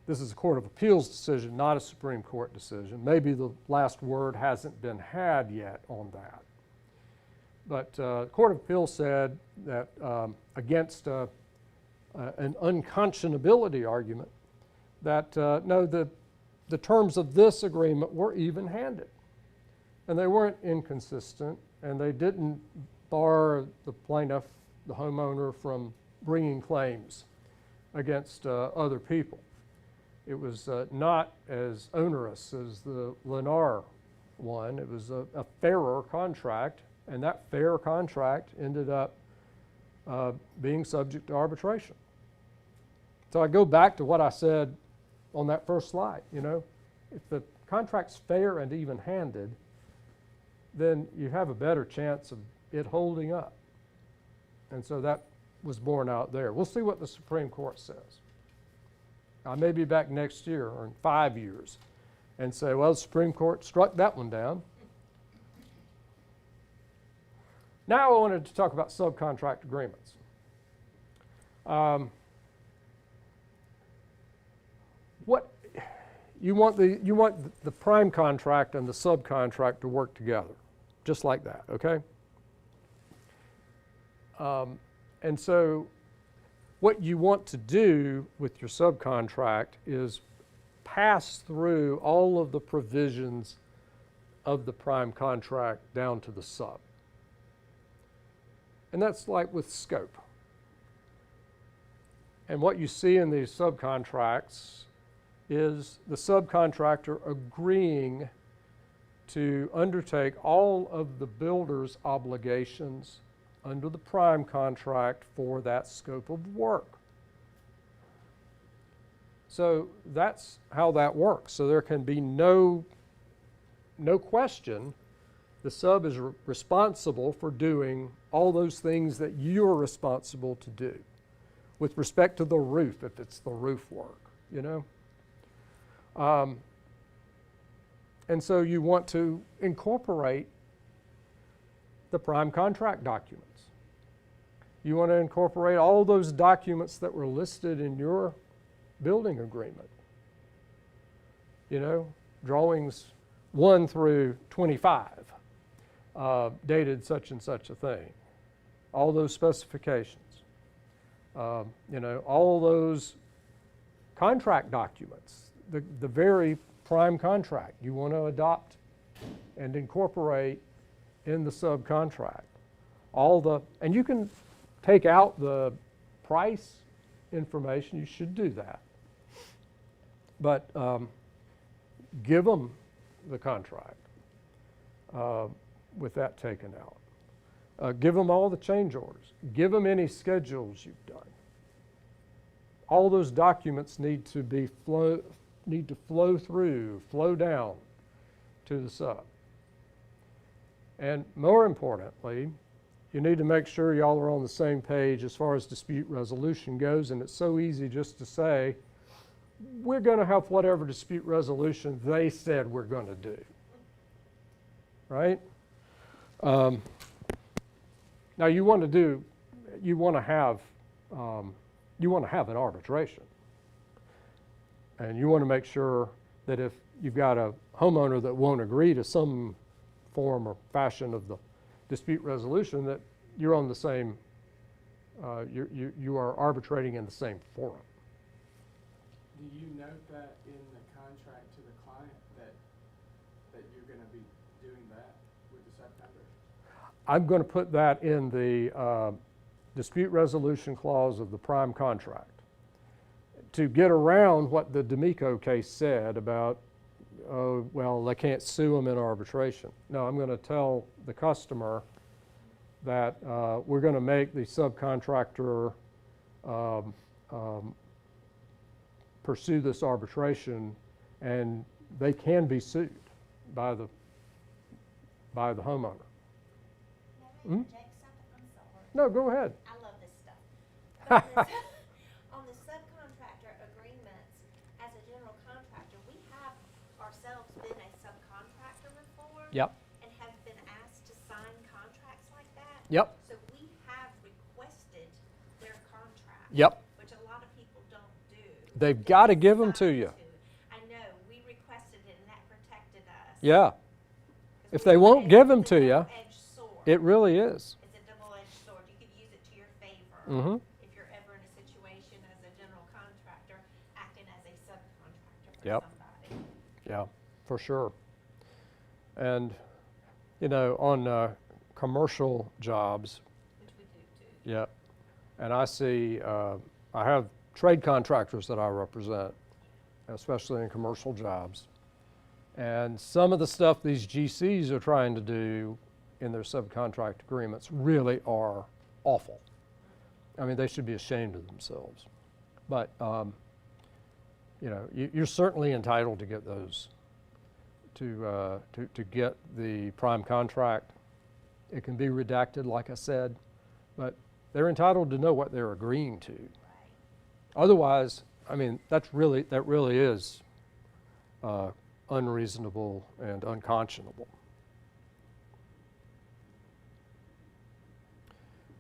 This is a Court of Appeals decision, not a Supreme Court decision. Maybe the last word hasn't been had yet on that. But the Court of Appeals said that against an unconscionability argument, that no, the terms of this agreement were even-handed. And they weren't inconsistent, and they didn't bar the plaintiff, the homeowner, from bringing claims against other people. It was not as onerous as the Lennar one. It was a fairer contract, and that fair contract ended up being subject to arbitration. So I go back to what I said on that first slide. You know, if the contract's fair and even-handed, then you have a better chance of it holding up. And so that was borne out there. We'll see what the Supreme Court says. I may be back next year or in 5 years and say, well, the Supreme Court struck that one down. Now I wanted to talk about subcontract agreements. You want the prime contract and the subcontract to work together, just like that, okay? And so what you want to do with your subcontract is pass through all of the provisions of the prime contract down to the sub. And that's like with scope. And what you see in these subcontracts is the subcontractor agreeing to undertake all of the builder's obligations under the prime contract for that scope of work. So that's how that works. So there can be no question the sub is responsible for doing all those things that you're responsible to do with respect to the roof, if it's the roof work, you know? And so you want to incorporate the prime contract documents. You want to incorporate all those documents that were listed in your building agreement. You know, drawings 1 through 25, dated such and such a thing. All those specifications. All those contract documents, the very prime contract you want to adopt and incorporate in the subcontract. And you can take out the price information, you should do that. But give them the contract with that taken out. Give them all the change orders. Give them any schedules you've done. All those documents need to flow down to the sub. And more importantly, you need to make sure y'all are on the same page as far as dispute resolution goes, and it's so easy just to say, we're going to have whatever dispute resolution they said we're going to do. Right? Now you want to have an arbitration. And you want to make sure that if you've got a homeowner that won't agree to some form or fashion of the dispute resolution, that you're on the same, you are arbitrating in the same forum. Do you note that in the contract to the client that you're going to be doing that with the subcontractor? I'm going to put that in the dispute resolution clause of the prime contract to get around what the D'Amico case said about, oh, well, they can't sue them in arbitration. No, I'm going to tell the customer that we're going to make the subcontractor pursue this arbitration, and they can be sued by the homeowner. May I interject something? I'm sorry. No, go ahead. I love this stuff. On the subcontractor agreements, as a general contractor, we have ourselves been a subcontractor before. Yep. And have been asked to sign contracts like that. Yep. So we have requested their contract. Yep. Which a lot of people don't do. They've got to give them to you. I know, we requested it and that protected us. Yeah. 'Cause If we they were won't able- give them it's a to you, double-edged sword. it really is. It's a double-edged sword. You could use it to your favor. Mm-hmm. If you're ever in a situation as a general contractor, acting as a subcontractor for Yep. somebody. Yeah, for sure. And, on commercial jobs, Which we do too. yeah, and I see, I have trade contractors that I represent, especially in commercial jobs. And some of the stuff these GCs are trying to do in their subcontract agreements really are awful. I mean, they should be ashamed of themselves. But, you're certainly entitled to get those, to get the prime contract. It can be redacted, like I said, but they're entitled to know what they're agreeing to. Right. Otherwise, I mean, that really is unreasonable and unconscionable.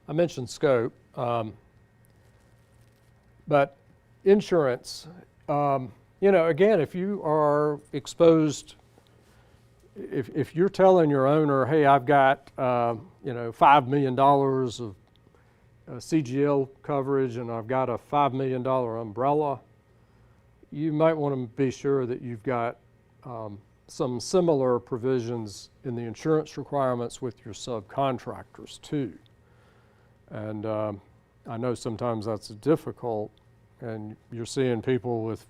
I mentioned scope, but insurance, again, if you are exposed, if you're telling your owner, hey, I've got, $5 million of CGL coverage and I've got a $5 million umbrella, you might want to be sure that you've got some similar provisions in the insurance requirements with your subcontractors too. And I know sometimes that's difficult, and you're seeing people with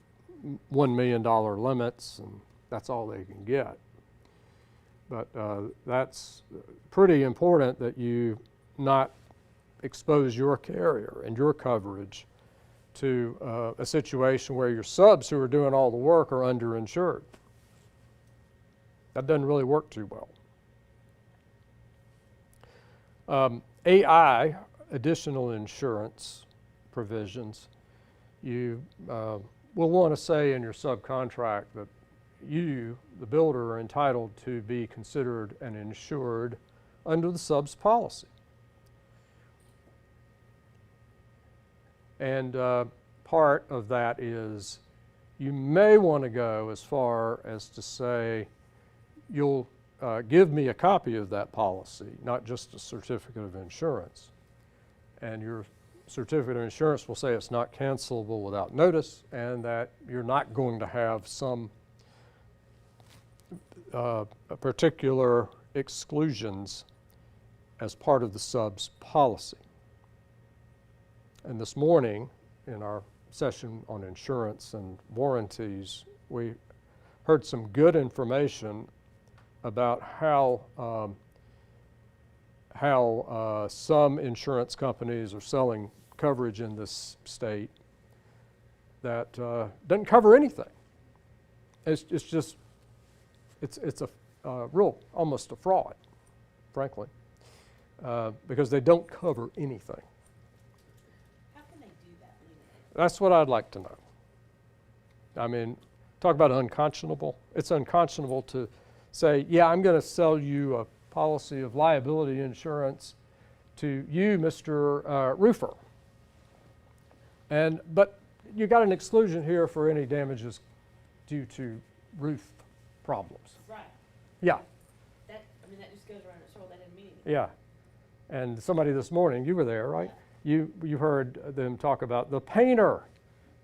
$1 million limits, and that's all they can get. But that's pretty important that you not expose your carrier and your coverage to a situation where your subs who are doing all the work are underinsured. That doesn't really work too well. AI, additional insurance provisions, you will want to say in your subcontract that you, the builder, are entitled to be considered an insured under the sub's policy. And part of that is you may want to go as far as to say you'll give me a copy of that policy, not just a certificate of insurance. And your certificate of insurance will say it's not cancelable without notice and that you're not going to have some particular exclusions as part of the sub's policy. And this morning, in our session on insurance and warranties, we heard some good information about how some insurance companies are selling coverage in this state that doesn't cover anything. It's a real, almost a fraud, frankly, because they don't cover anything. How can they do that legally? That's what I'd like to know. I mean, talk about unconscionable. It's unconscionable to say, yeah, I'm going to sell you a policy of liability insurance to you, Mr. Roofer. But you got an exclusion here for any damages due to roof problems. Right. Yeah, That, I mean, that just goes around in a circle. That didn't mean anything. yeah. And somebody this morning, you were there, right? You heard them talk about the painter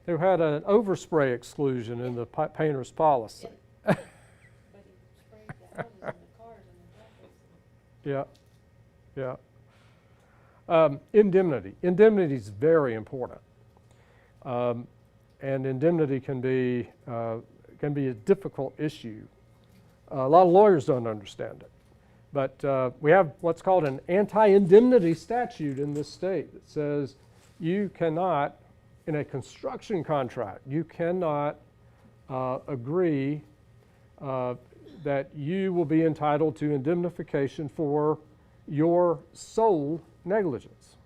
who had an overspray exclusion in the painter's policy. But he sprayed the houses and the cars and the traffic. Yeah, yeah. Indemnity. Indemnity is very important. And indemnity can be a difficult issue. A lot of lawyers don't understand it. But we have what's called an anti-indemnity statute in this state that says you cannot, in a construction contract, you cannot agree that you will be entitled to indemnification for your sole negligence.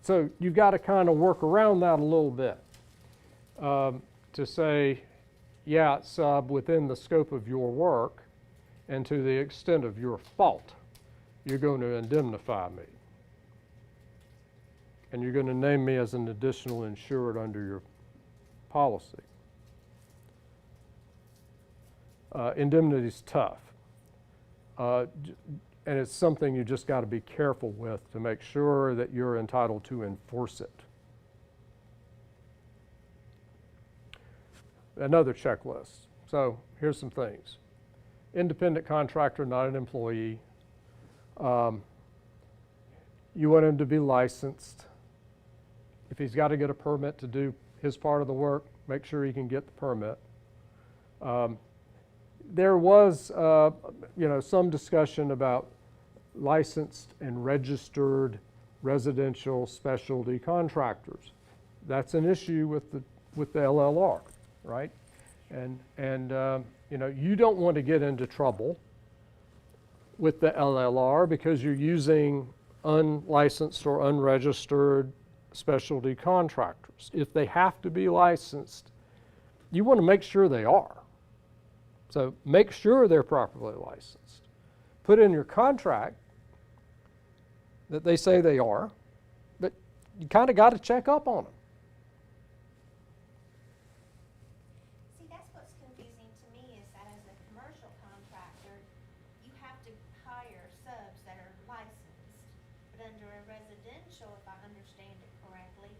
So you've got to kind of work around that a little bit to say, yeah, sub, within the scope of your work and to the extent of your fault, you're going to indemnify me. And you're going to name me as an additional insured under your policy. Indemnity is tough. And it's something you just got to be careful with to make sure that you're entitled to enforce it. Another checklist. So here's some things. Independent contractor, not an employee. You want him to be licensed. If he's got to get a permit to do his part of the work, make sure he can get the permit. There was, some discussion about licensed and registered residential specialty contractors. That's an issue with the LLR, right? And you don't want to get into trouble with the LLR because you're using unlicensed or unregistered specialty contractors. If they have to be licensed, you want to make sure they are. So make sure they're properly licensed. Put in your contract that they say they are, but you kind of got to check up on them. See, that's what's confusing to me is that as a commercial contractor, you have to hire subs that are licensed. But under a residential, if I understand it correctly,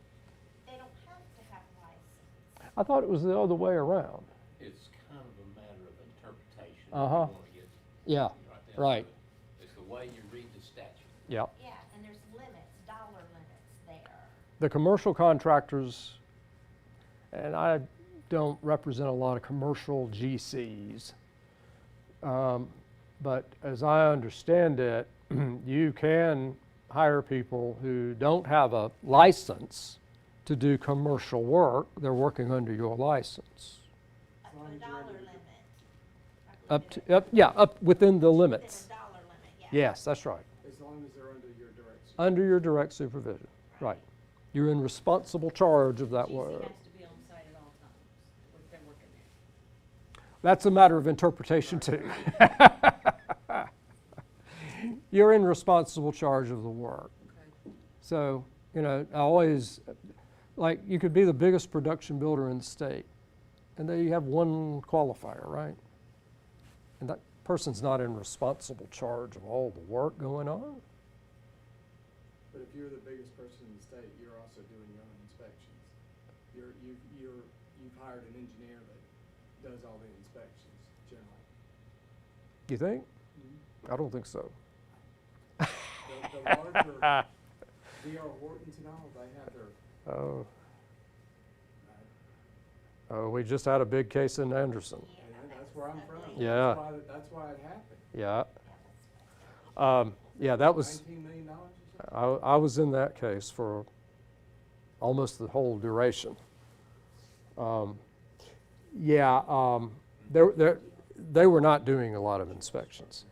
they don't have to have a license. I thought it was the other way around. It's kind of a matter of interpretation. Uh-huh. You wanna get Yeah, down right. to it. It's the way you read the statute. Yeah. Yeah, and there's limits, dollar limits there. The commercial contractors, and I don't represent a lot of commercial GCs, but as I understand it, you can hire people who don't have a license to do commercial work. They're working under your license. Up long to a as you're dollar under- limit. Up within the Within limits. a dollar limit, yeah. Yes, that's right. As long as they're under your direction. Under your direct supervision, right. You're in responsible charge of that GC work. has to be on site at all times. We've been working there. That's a matter of interpretation too. You're in responsible charge of the work. Okay. So, I always, like, you could be the biggest production builder in the state, and then you have one qualifier, right? And that person's not in responsible charge of all the work going on. But if you're the biggest person in the state, you're also doing your own inspections. You've hired an engineer that does all the inspections generally. You think? I don't think so. The larger D.R. Hortons and all, they have their, Oh, we just had a big case in Anderson. and that's where I'm from. Yeah. That's why it happened. Yeah. Yeah, that was, $19 million or something? I was in that case for almost the whole duration. They were not doing a lot of inspections.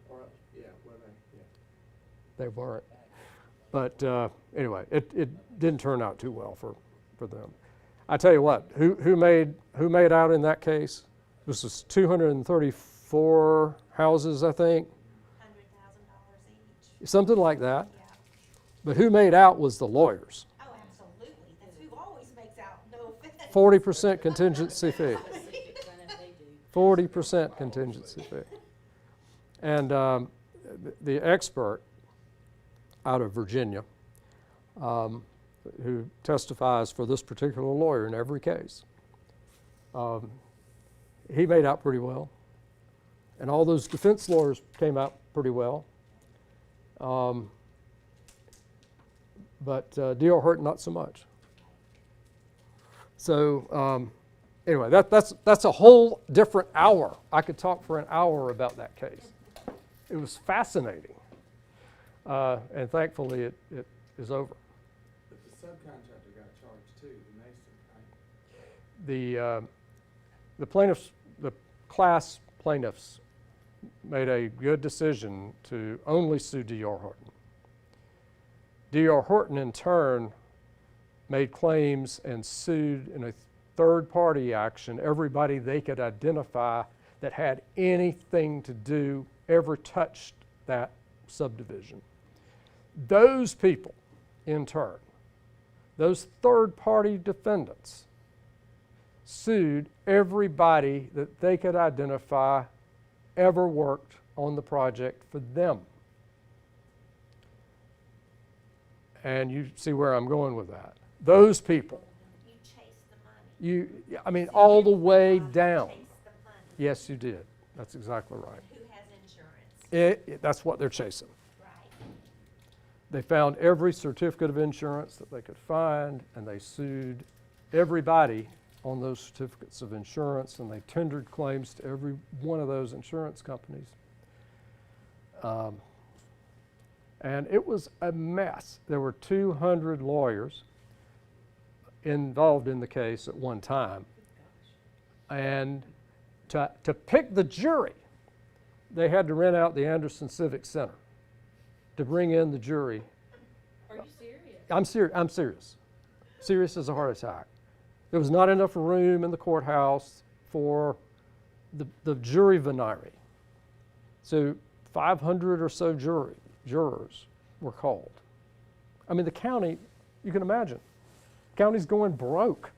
Or, yeah, well, yeah. They weren't. But anyway, it didn't turn out too well for them. I tell you what, who made out in that case? This was 234 houses, I think, $100,000 each. something like that. Yeah. But who made out was the lawyers. Oh, absolutely. That's who always makes out, no offense. 40% contingency fee. 40% Oh, contingency fee. And the expert out of Virginia, who testifies for this particular lawyer in every case, he made out pretty well. And all those defense lawyers came out pretty well. But D.R. Horton, not so much. So anyway, that's a whole different hour. I could talk for an hour about that case. It was fascinating. And thankfully it is over. But the subcontractor got charged too, the mason, right? The plaintiffs, the class plaintiffs made a good decision to only sue D.R. Horton. D.R. Horton in turn made claims and sued in a third-party action everybody they could identify that had anything to do, ever touched that subdivision. Those people, in turn, those third-party defendants, sued everybody that they could identify ever worked on the project for them. And you see where I'm going with that. Those people, You chase the money. I mean, all the way down. Chase the money. Yes, you did. That's exactly right. Who has insurance? That's what they're chasing. Right. They found every certificate of insurance that they could find, and they sued everybody on those certificates of insurance, and they tendered claims to every one of those insurance companies. And it was a mess. There were 200 lawyers involved in the case at one time. And to pick the jury, they had to rent out the Anderson Civic Center to bring in the jury. Are you serious? I'm serious. Serious as a heart attack. There was not enough room in the courthouse for the jury venire. So 500 or so jurors were called. I mean, the county, you can imagine, the county's going broke,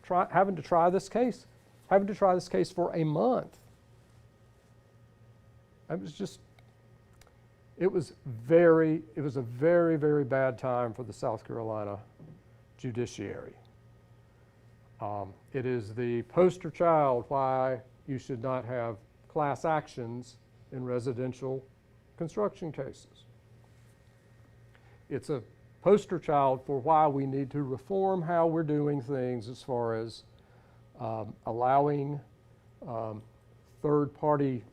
having to try this case for a month. It was a very, very bad time for the South Carolina judiciary. It is the poster child why you should not have class actions in residential construction cases. It's a poster child for why we need to reform how we're doing things as far as allowing third-party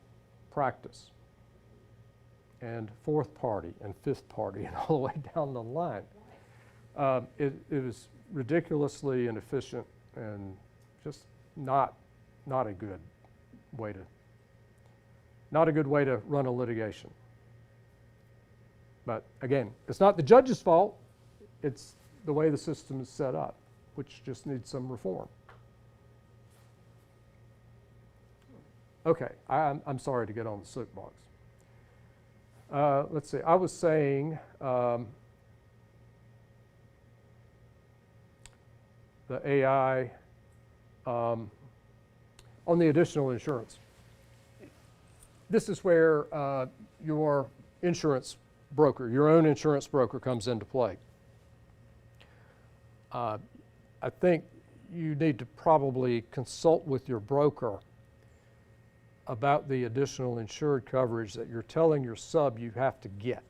practice and fourth party and fifth party and all the way down the line. It was ridiculously inefficient and just not a good way to run a litigation. But again, it's not the judge's fault, it's the way the system is set up, which just needs some reform. Okay, I'm sorry to get on the soapbox. Let's see, I was saying the AI on the additional insurance. this is where your insurance broker, your own insurance broker comes into play. I think you need to probably consult with your broker about the additional insured coverage that you're telling your sub you have to get.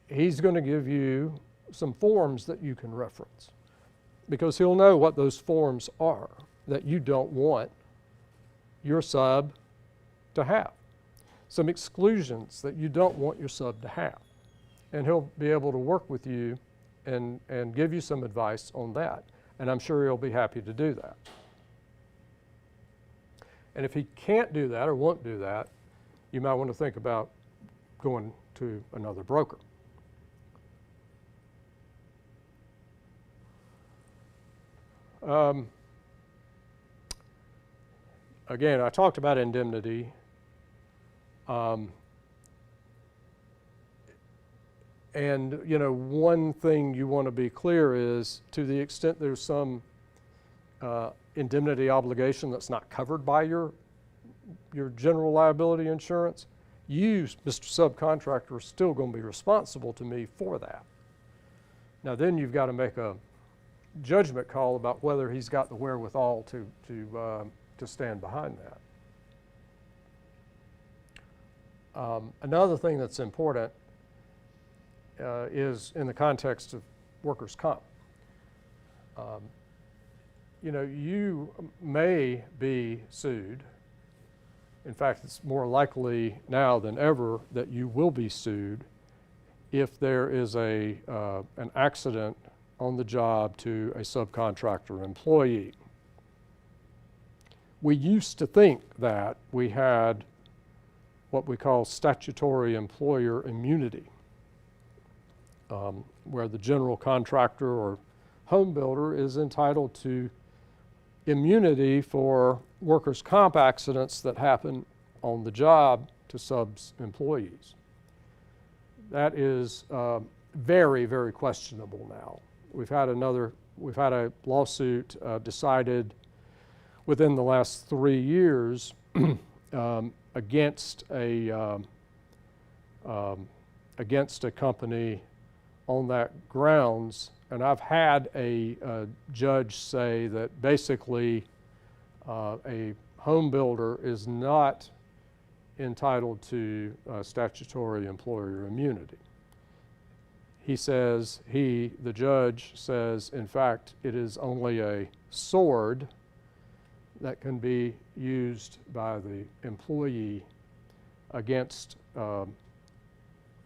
He's going to give you some forms that you can reference because he'll know what those forms are that you don't want your sub to have. Some exclusions that you don't want your sub to have. And he'll be able to work with you and give you some advice on that. And I'm sure he'll be happy to do that. And if he can't do that or won't do that, you might want to think about going to another broker. Again, I talked about indemnity. And, you know, one thing you want to be clear is to the extent there's some indemnity obligation that's not covered by your general liability insurance, you, Mr. Subcontractor, are still going to be responsible to me for that. Now, then you've got to make a judgment call about whether he's got the wherewithal to stand behind that. Another thing that's important is in the context of workers' comp. You know, you may be sued. In fact, it's more likely now than ever that you will be sued if there is an accident on the job to a subcontractor employee. We used to think that we had what we call statutory employer immunity, where the general contractor or home builder is entitled to immunity for workers' comp accidents that happen on the job to subs employees. That is very, very questionable now. We've had a lawsuit decided within the last 3 years against a company on that grounds, and I've had a judge say that basically a home builder is not entitled to statutory employer immunity. He says, the judge says, in fact, it is only a sword that can be used by the employee against the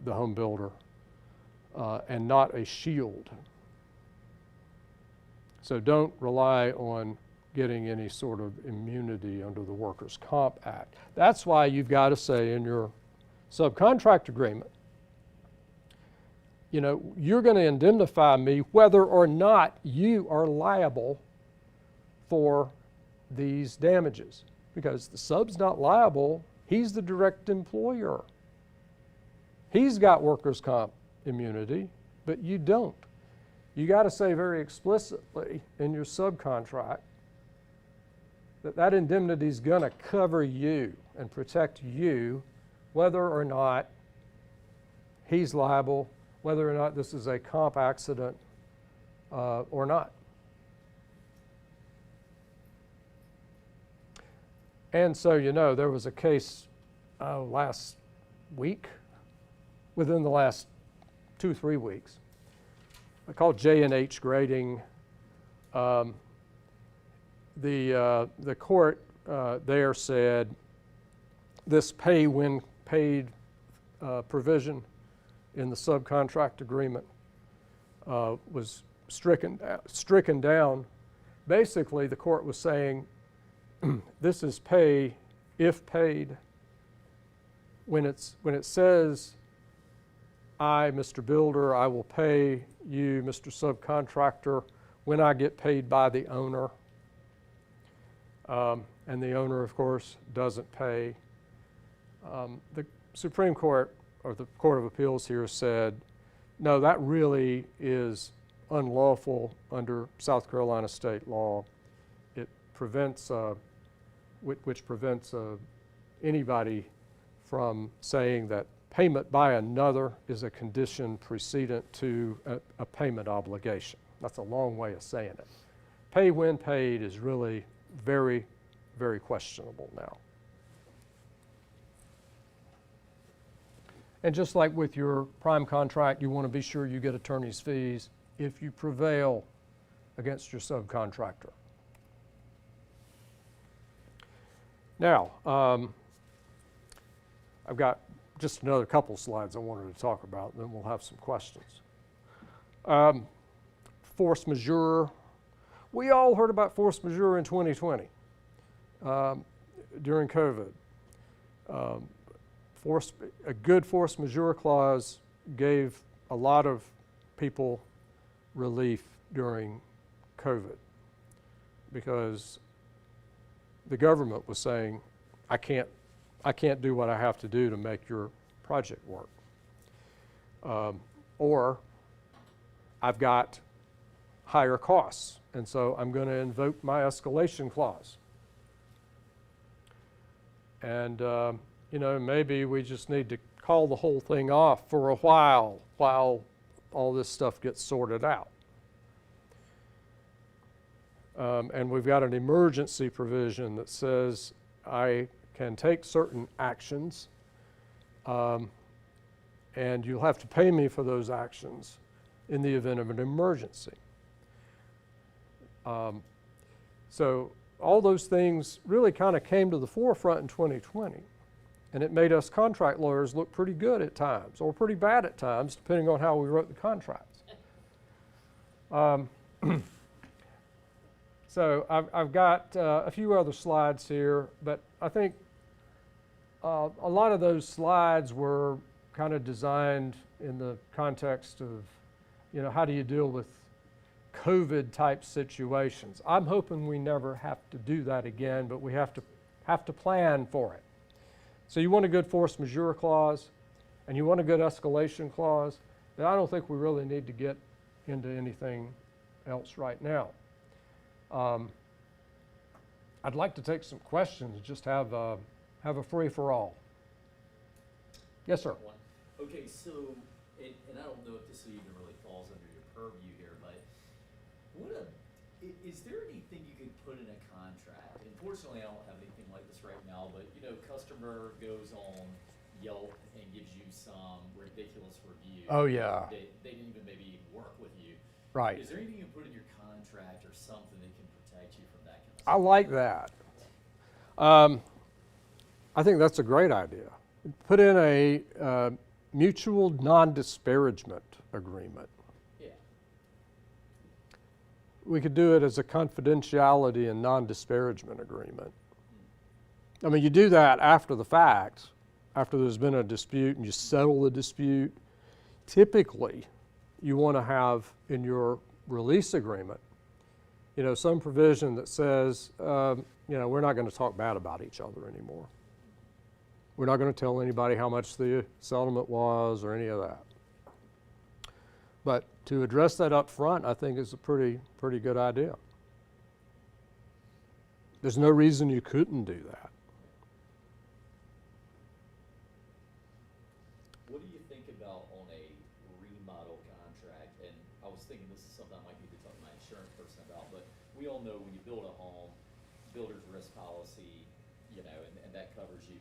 home builder and not a shield. So don't rely on getting any sort of immunity under the Workers' Comp Act. That's why you've got to say in your subcontract agreement, you know, you're going to indemnify me whether or not you are liable for these damages, because the sub's not liable. He's the direct employer. He's got workers' comp immunity, but you don't. You got to say very explicitly in your subcontract that that indemnity is going to cover you and protect you whether or not he's liable, whether or not this is a comp accident or not. And so, you know, there was a case last week, within the last 2-3 weeks, called J&H Grading. The court there said this pay when paid provision in the subcontract agreement was stricken down. Basically, the court was saying this is pay if paid. When it says, I, Mr. Builder, I will pay you, Mr. Subcontractor, when I get paid by the owner, and the owner, of course, doesn't pay. The Supreme Court, or the Court of Appeals here, said, no, that really is unlawful under South Carolina state law. It prevents which prevents anybody from saying that payment by another is a condition precedent to a payment obligation. That's a long way of saying it. Pay when paid is really very, very questionable now. And just like with your prime contract, you want to be sure you get attorney's fees if you prevail against your subcontractor. Now, I've got just another couple slides I wanted to talk about, and then we'll have some questions. Force majeure. We all heard about force majeure in 2020 during COVID. A good force majeure clause gave a lot of people relief during COVID because the government was saying, I can't do what I have to do to make your project work. Or I've got higher costs, and so I'm going to invoke my escalation clause. And maybe we just need to call the whole thing off for a while all this stuff gets sorted out. And we've got an emergency provision that says I can take certain actions, and you'll have to pay me for those actions in the event of an emergency. So all those things really kind of came to the forefront in 2020, and it made us contract lawyers look pretty good at times, or pretty bad at times, depending on how we wrote the contracts. So I've got a few other slides here, but I think a lot of those slides were kind of designed in the context of, how do you deal with COVID type situations. I'm hoping we never have to do that again, but we have to plan for it. So you want a good force majeure clause, and you want a good escalation clause. And I don't think we really need to get into anything else right now. I'd like to take some questions, just have a free-for-all. Yes, sir. Okay, so, and I don't know if this even really falls under your purview here, but is there anything you could put in a contract? Unfortunately, I don't have anything like this right now, but customer goes on Yelp and gives you some ridiculous review. Oh, yeah. They didn't even maybe work with you. Right. Is there anything you can put in your contract or something that can protect you from that kind of stuff? I like that. I think that's a great idea. Put in a mutual non-disparagement agreement. Yeah. We could do it as a confidentiality and non-disparagement agreement. I mean, you do that after the fact, after there's been a dispute and you settle the dispute. Typically, you want to have in your release agreement, some provision that says, we're not going to talk bad about each other anymore. We're not going to tell anybody how much the settlement was or any of that. But to address that up front, I think is a pretty good idea. There's no reason you couldn't do that. What do you think about on a remodel contract? And I was thinking this is something I might need to talk to my insurance person about, but we all know when you build a home, builder's risk policy, and that covers you.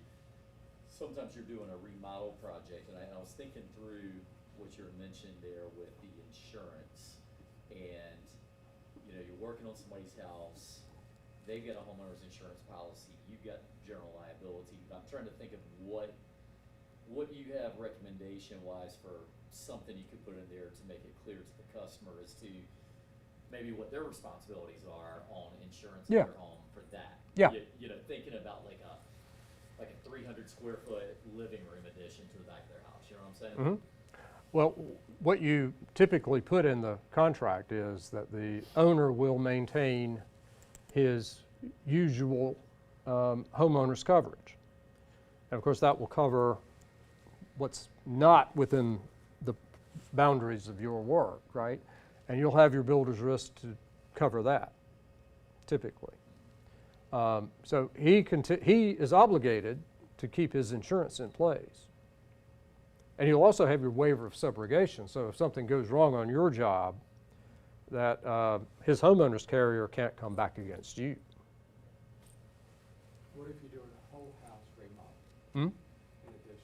Sometimes you're doing a remodel project, and I was thinking through what you mentioned there with the insurance, and you're working on somebody's house, they've got a homeowner's insurance policy, you've got general liability. I'm trying to think of what you have recommendation wise for something you could put in there to make it clear to the customer as to maybe what their responsibilities are on insurance of Yeah. their home for that. Yeah. Thinking about like a 300 square foot living room addition to the back of their house. You know what I'm saying? Mm-hmm. Well, what you typically put in the contract is that the owner will maintain his usual homeowner's coverage. And of course, that will cover what's not within the boundaries of your work, right? And you'll have your builder's risk to cover that, typically. So he is obligated to keep his insurance in place. And you'll also have your waiver of subrogation, so if something goes wrong on your job, that his homeowner's carrier can't come back against you. What if you're doing a whole house remodel Hmm? in addition,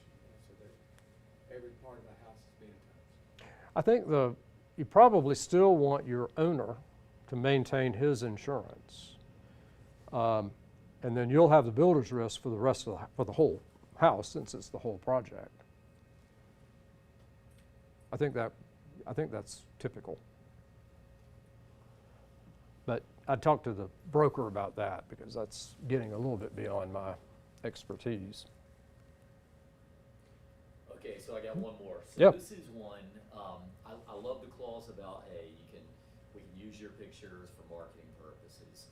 so that every part of the house is being touched? I think you probably still want your owner to maintain his insurance. And then you'll have the builder's risk for the rest of for the whole house, since it's the whole project. I think that's typical. But I'd talk to the broker about that, because that's getting a little bit beyond my expertise. Okay, so I got one more. So Yep. this is one, I love the clause about, hey, we can use your pictures for marketing purposes.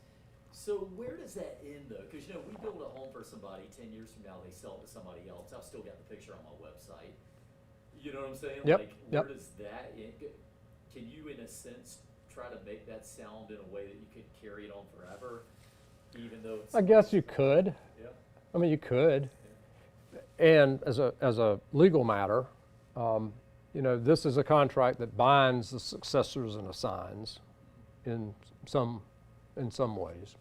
So where does that end though? Because we build a home for somebody, 10 years from now they sell it to somebody else. I've still got the picture on my website. You know what I'm saying? Yep, Like, yep. where does that end? Can you, in a sense, try to make that sound in a way that you could carry it on forever, even though it's? I guess you could. Yeah. I mean, you could. And as a legal matter, this is a contract that binds the successors and assigns in some ways.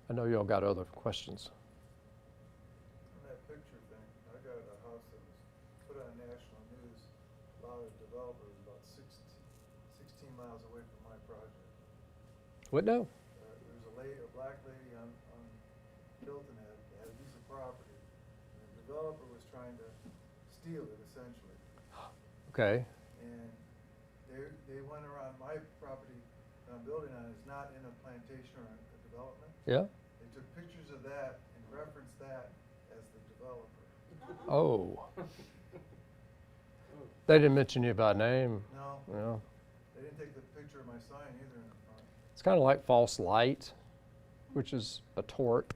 I know y'all got other questions. On that picture thing, I got a house that was put on national news. A lot of developers about 16 miles away from my project. What now? There was a black lady on Hilton had a piece of property. And the developer was trying to steal it essentially. Okay. And they went around my property that I'm building on is not in a plantation or a development. Yeah. They took pictures of that and referenced that as the developer. Oh. They didn't mention you by name. No, Yeah. they didn't take the picture of my sign either in the front. It's kind of like false light, which is a tort,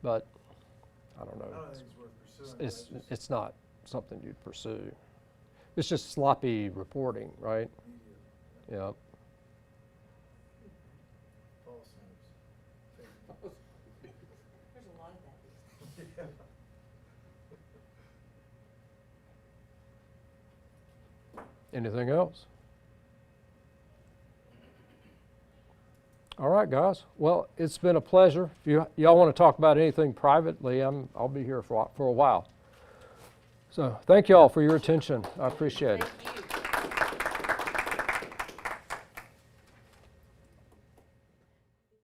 but I don't know. I don't think it's worth pursuing. but It's not something you'd pursue. It's just sloppy reporting, right? media, Yeah. false news. Fake news. There's a lot of that these days. Yeah. Anything else? All right, guys. Well, it's been a pleasure. If y'all want to talk about anything privately, I'll be here for a while. So thank y'all for your attention. I appreciate it. Thank you.